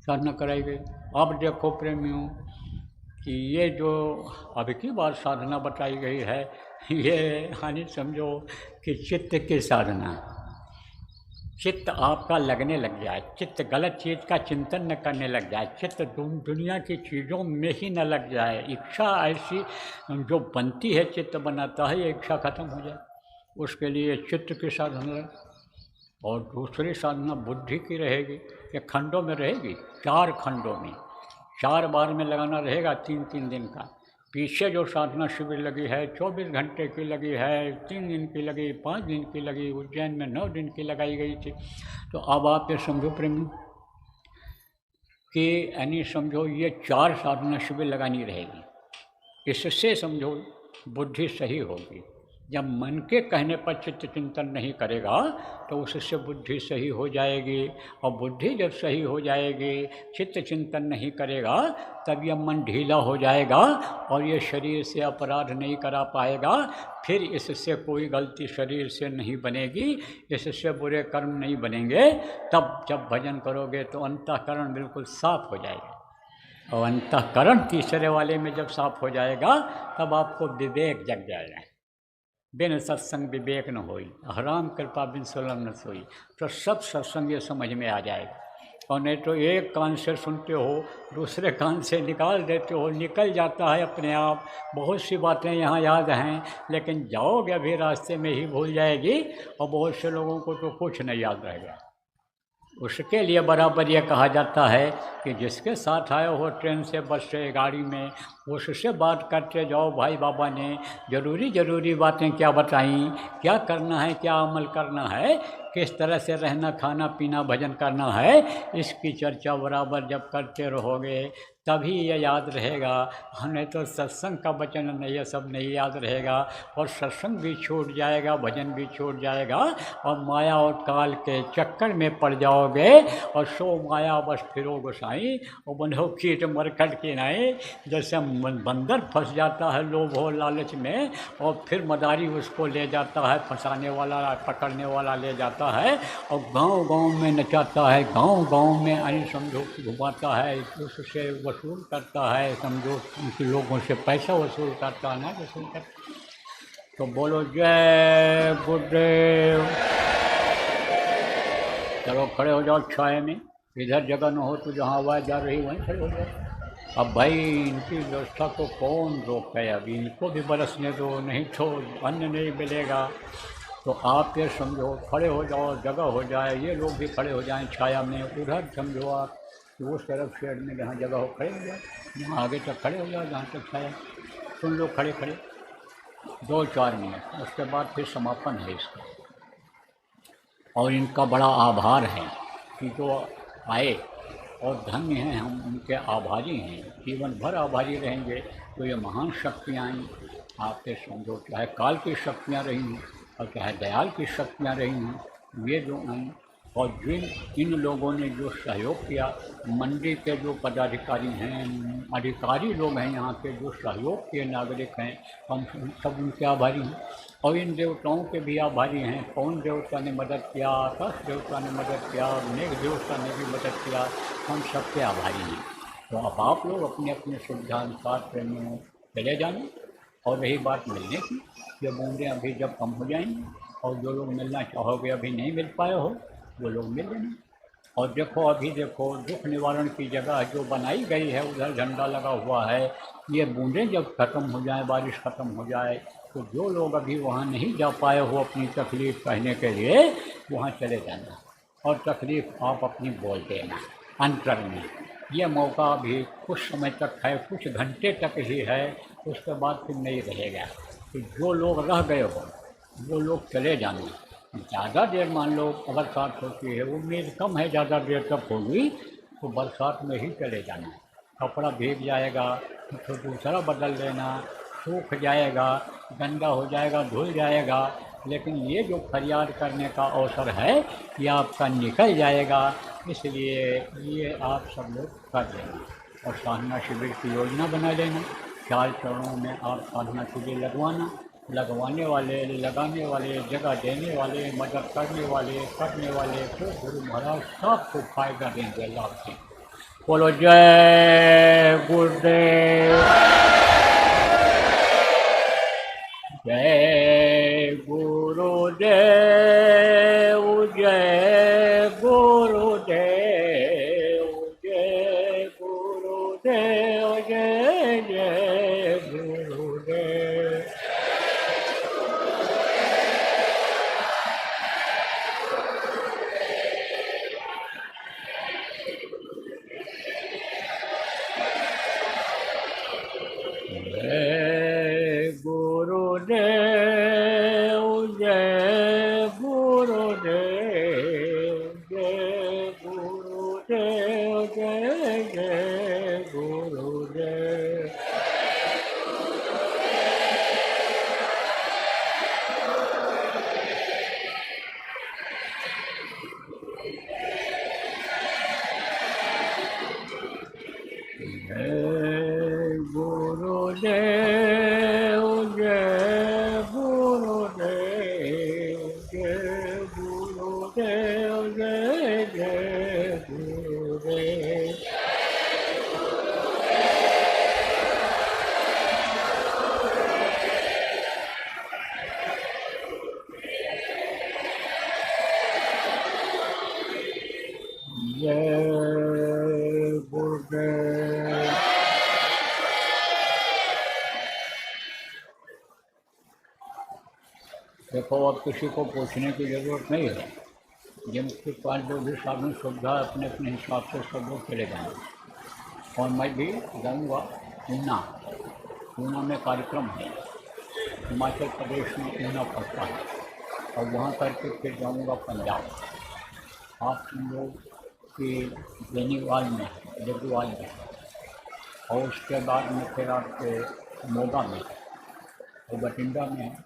साधना कराई गई। अब देखो प्रेमियों कि ये जो अब की बार साधना बताई गई है, ये हानि समझो कि चित्त की साधना। चित्त आपका लगने लग जाए, चित्त गलत चीज़ का चिंतन न करने लग जाए, चित्त दुनिया की चीज़ों में ही न लग जाए। इच्छा ऐसी जो बनती है, चित्त बनाता है, ये इच्छा खत्म हो जाए, उसके लिए चित्त की साधना। और दूसरी साधना बुद्धि की रहेगी, ये खंडों में रहेगी, 4 खंडों में, 4 बार में लगाना रहेगा, 3-3 दिन का। पीछे जो साधना शिविर लगी है 24 घंटे की लगी है, 3 दिन की लगी, 5 दिन की लगी, उज्जैन में 9 दिन की लगाई गई थी। तो अब आप ये समझो प्रेमी कि यानी समझो ये 4 साधना शिविर लगानी रहेगी। इससे समझो बुद्धि सही होगी। जब मन के कहने पर चित्त चिंतन नहीं करेगा तो उससे बुद्धि सही हो जाएगी, और बुद्धि जब सही हो जाएगी, चित्त चिंतन नहीं करेगा, तब यह मन ढीला हो जाएगा और ये शरीर से अपराध नहीं करा पाएगा। फिर इससे कोई गलती शरीर से नहीं बनेगी, इससे बुरे कर्म नहीं बनेंगे। तब जब भजन करोगे तो अंतःकरण बिल्कुल साफ हो जाएगा, और अंतःकरण तीसरे वाले में जब साफ हो जाएगा तब आपको विवेक जग जाएगा। बिन सत्संग विवेक न होई, हराम कृपा बिन सुलम न सोई। तो सब सत्संग ये समझ में आ जाएगा। और नहीं तो एक कान से सुनते हो, दूसरे कान से निकाल देते हो, निकल जाता है अपने आप। बहुत सी बातें यहाँ याद हैं, लेकिन जाओगे अभी रास्ते में ही भूल जाएगी, और बहुत से लोगों को तो कुछ नहीं याद रहेगा। उसके लिए बराबर ये कहा जाता है कि जिसके साथ आए हो ट्रेन से, बस से, गाड़ी में, उससे बात करते जाओ। भाई बाबा ने ज़रूरी बातें क्या बताई, क्या करना है, क्या अमल करना है, किस तरह से रहना, खाना पीना, भजन करना है, इसकी चर्चा बराबर जब करते रहोगे तभी ये याद रहेगा। नहीं तो सत्संग का वचन नहीं, ये सब नहीं याद रहेगा, और सत्संग भी छूट जाएगा, भजन भी छूट जाएगा, और माया और काल के चक्कर में पड़ जाओगे। और सो माया बस फिरो गोसाई, और बंधो कीट मरकट की नहीं। जैसे बंदर फंस जाता है लोभ और लालच में, और फिर मदारी उसको ले जाता है, फंसाने वाला, पकड़ने वाला ले जाता है, और गांव में नचाता है, गांव में अन समझो घुमाता है, उससे वसूल करता है, समझो उनके लोगों से पैसा वसूल करता है ना, वसूल करता। तो बोलो जय गुरुदेव। चलो खड़े हो जाओ छाए में, इधर जगह न हो तो जहाँ आवाज़ जा रही वहीं खड़े हो जाओ। अब भाई इनकी व्यवस्था को कौन रोक है, अभी इनको भी बरसने दो, नहीं तो अन्न नहीं मिलेगा। तो आप ये समझो खड़े हो जाओ, जगह हो जाए, ये लोग भी खड़े हो जाएं छाया में। उधर समझो आप उस तरफ शेड में जहाँ जगह हो खड़े हो जाओ, जहाँ आगे तक खड़े हो जाओ, जहाँ तक छाया। सुन लो खड़े खड़े 2-4 मिनट, उसके बाद फिर समापन है इसका। और इनका बड़ा आभार है कि जो आए, और धन्य हैं हम, उनके आभारी हैं, जीवन भर आभारी रहेंगे। तो ये महान शक्तियाँ आई आपके समझो, चाहे काल की शक्तियाँ रही हैं और चाहे दयाल की शक्तियाँ रही हैं, ये जो आई। और जिन इन लोगों ने जो सहयोग किया, मंडी के जो पदाधिकारी हैं, अधिकारी लोग हैं यहाँ के, जो सहयोग किए नागरिक हैं, हम सब उनके आभारी हैं। और इन देवताओं के भी आभारी हैं। पवन देवता ने मदद किया, आकाश देवता ने मदद किया, मेघ देवता ने भी मदद किया, हम सबके आभारी हैं। तो अब आप लोग अपने अपने सुविधा अनुसार ट्रेन में चले जाना। और रही बात मिलने की, ये बूंदें अभी जब कम हो जाएंगी, और जो लोग मिलना चाहोगे अभी नहीं मिल पाए हो, वो लोग मिल लेना। और देखो अभी देखो दुख निवारण की जगह जो बनाई गई है, उधर झंडा लगा हुआ है। ये बूंदें जब ख़त्म हो जाए, बारिश ख़त्म हो जाए, तो जो लोग अभी वहाँ नहीं जा पाए हो अपनी तकलीफ़ कहने के लिए, वहाँ चले जाना और तकलीफ़ आप अपनी बोल देना अंतर में। ये मौका अभी कुछ समय तक है, कुछ घंटे तक ही है, उसके बाद फिर नहीं रहेगा। तो जो लोग रह गए हो वो लोग चले जाना। ज़्यादा देर मान लो बरसात होती है, उम्मीद कम है ज़्यादा देर तक होगी, तो बरसात में ही चले जाना। कपड़ा भीग जाएगा तो दूसरा बदल लेना, सूख जाएगा, गंदा हो जाएगा, धुल जाएगा, लेकिन ये जो फरियाद करने का अवसर है ये आपका निकल जाएगा। इसलिए ये आप सब लोग कर लेना और साधना शिविर की योजना बना लेना। 4 चरणों में आप साधना शिविर लगवाने वाले, लगाने वाले, जगह देने वाले, मदद करने वाले तो गुरु महाराज सबको फायदा देंगे, लाभ देंगे। बोलो जय गुरुदेव, जय गुरुदेव, जय गुरुदेव, जय गुरुदेव, जय जय गुरुदेव। जय गुरुदेव, जय गुरुदेव, जय गुरुदेव, जय जय गुरुदेव। जय गुरुदेव, जय गुरुदेव, जय गुरुदेव, जय जय गुरुदेव। जय गुरुदेव। देखो अब किसी को पूछने की ज़रूरत नहीं है, ये मुक्ति पाल जो भी साधन सुविधा अपने अपने हिसाब से सब लोग चले जाएंगे। और मैं भी जाऊँगा ऊना। ऊना में कार्यक्रम है, हिमाचल प्रदेश में ऊना पड़ता है, और वहाँ करके फिर जाऊँगा पंजाब। आप लोग के बेनीवाल में, जगुवाल में, और उसके बाद में फिर आपके मोगा में और बठिंडा में,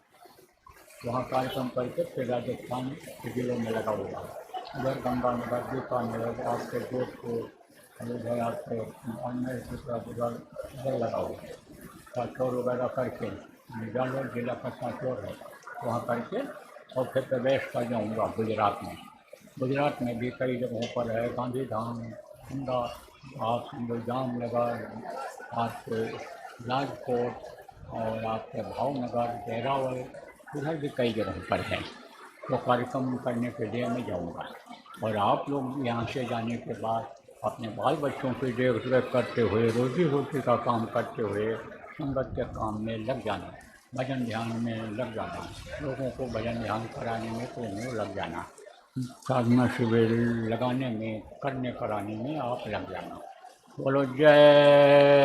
वहाँ कार्यक्रम करके फिर राजस्थान के जिलों में लगा हुआ है। उधर गंगानगर, बीकानेर, आपके जोधपुर, और उधर आपके अन्य उधर लगा हुआ है। सांचौर वगैरह करके जालोर जिला का सांचौर है, वहाँ करके और फिर प्रवेश कर जाऊँगा गुजरात में। गुजरात में भी कई जगहों पर है, गांधीधाम, अहमदाबाद, आप समझो जामनगर, आपके राजकोट, और आपके भावनगर, वेरावल, उधर भी कई जगहों पर है। तो कार्यक्रम करने के लिए मैं जाऊँगा। और आप लोग यहाँ से जाने के बाद अपने बाल बच्चों की देख रेख करते हुए, रोजी रोटी का काम करते हुए संगत के काम में लग जाना, भजन ध्यान में लग जाना, लोगों को भजन ध्यान कराने में तो नहीं लग जाना, साधना शिविर लगाने में, करने कराने में आप लग जाना। बोलो जय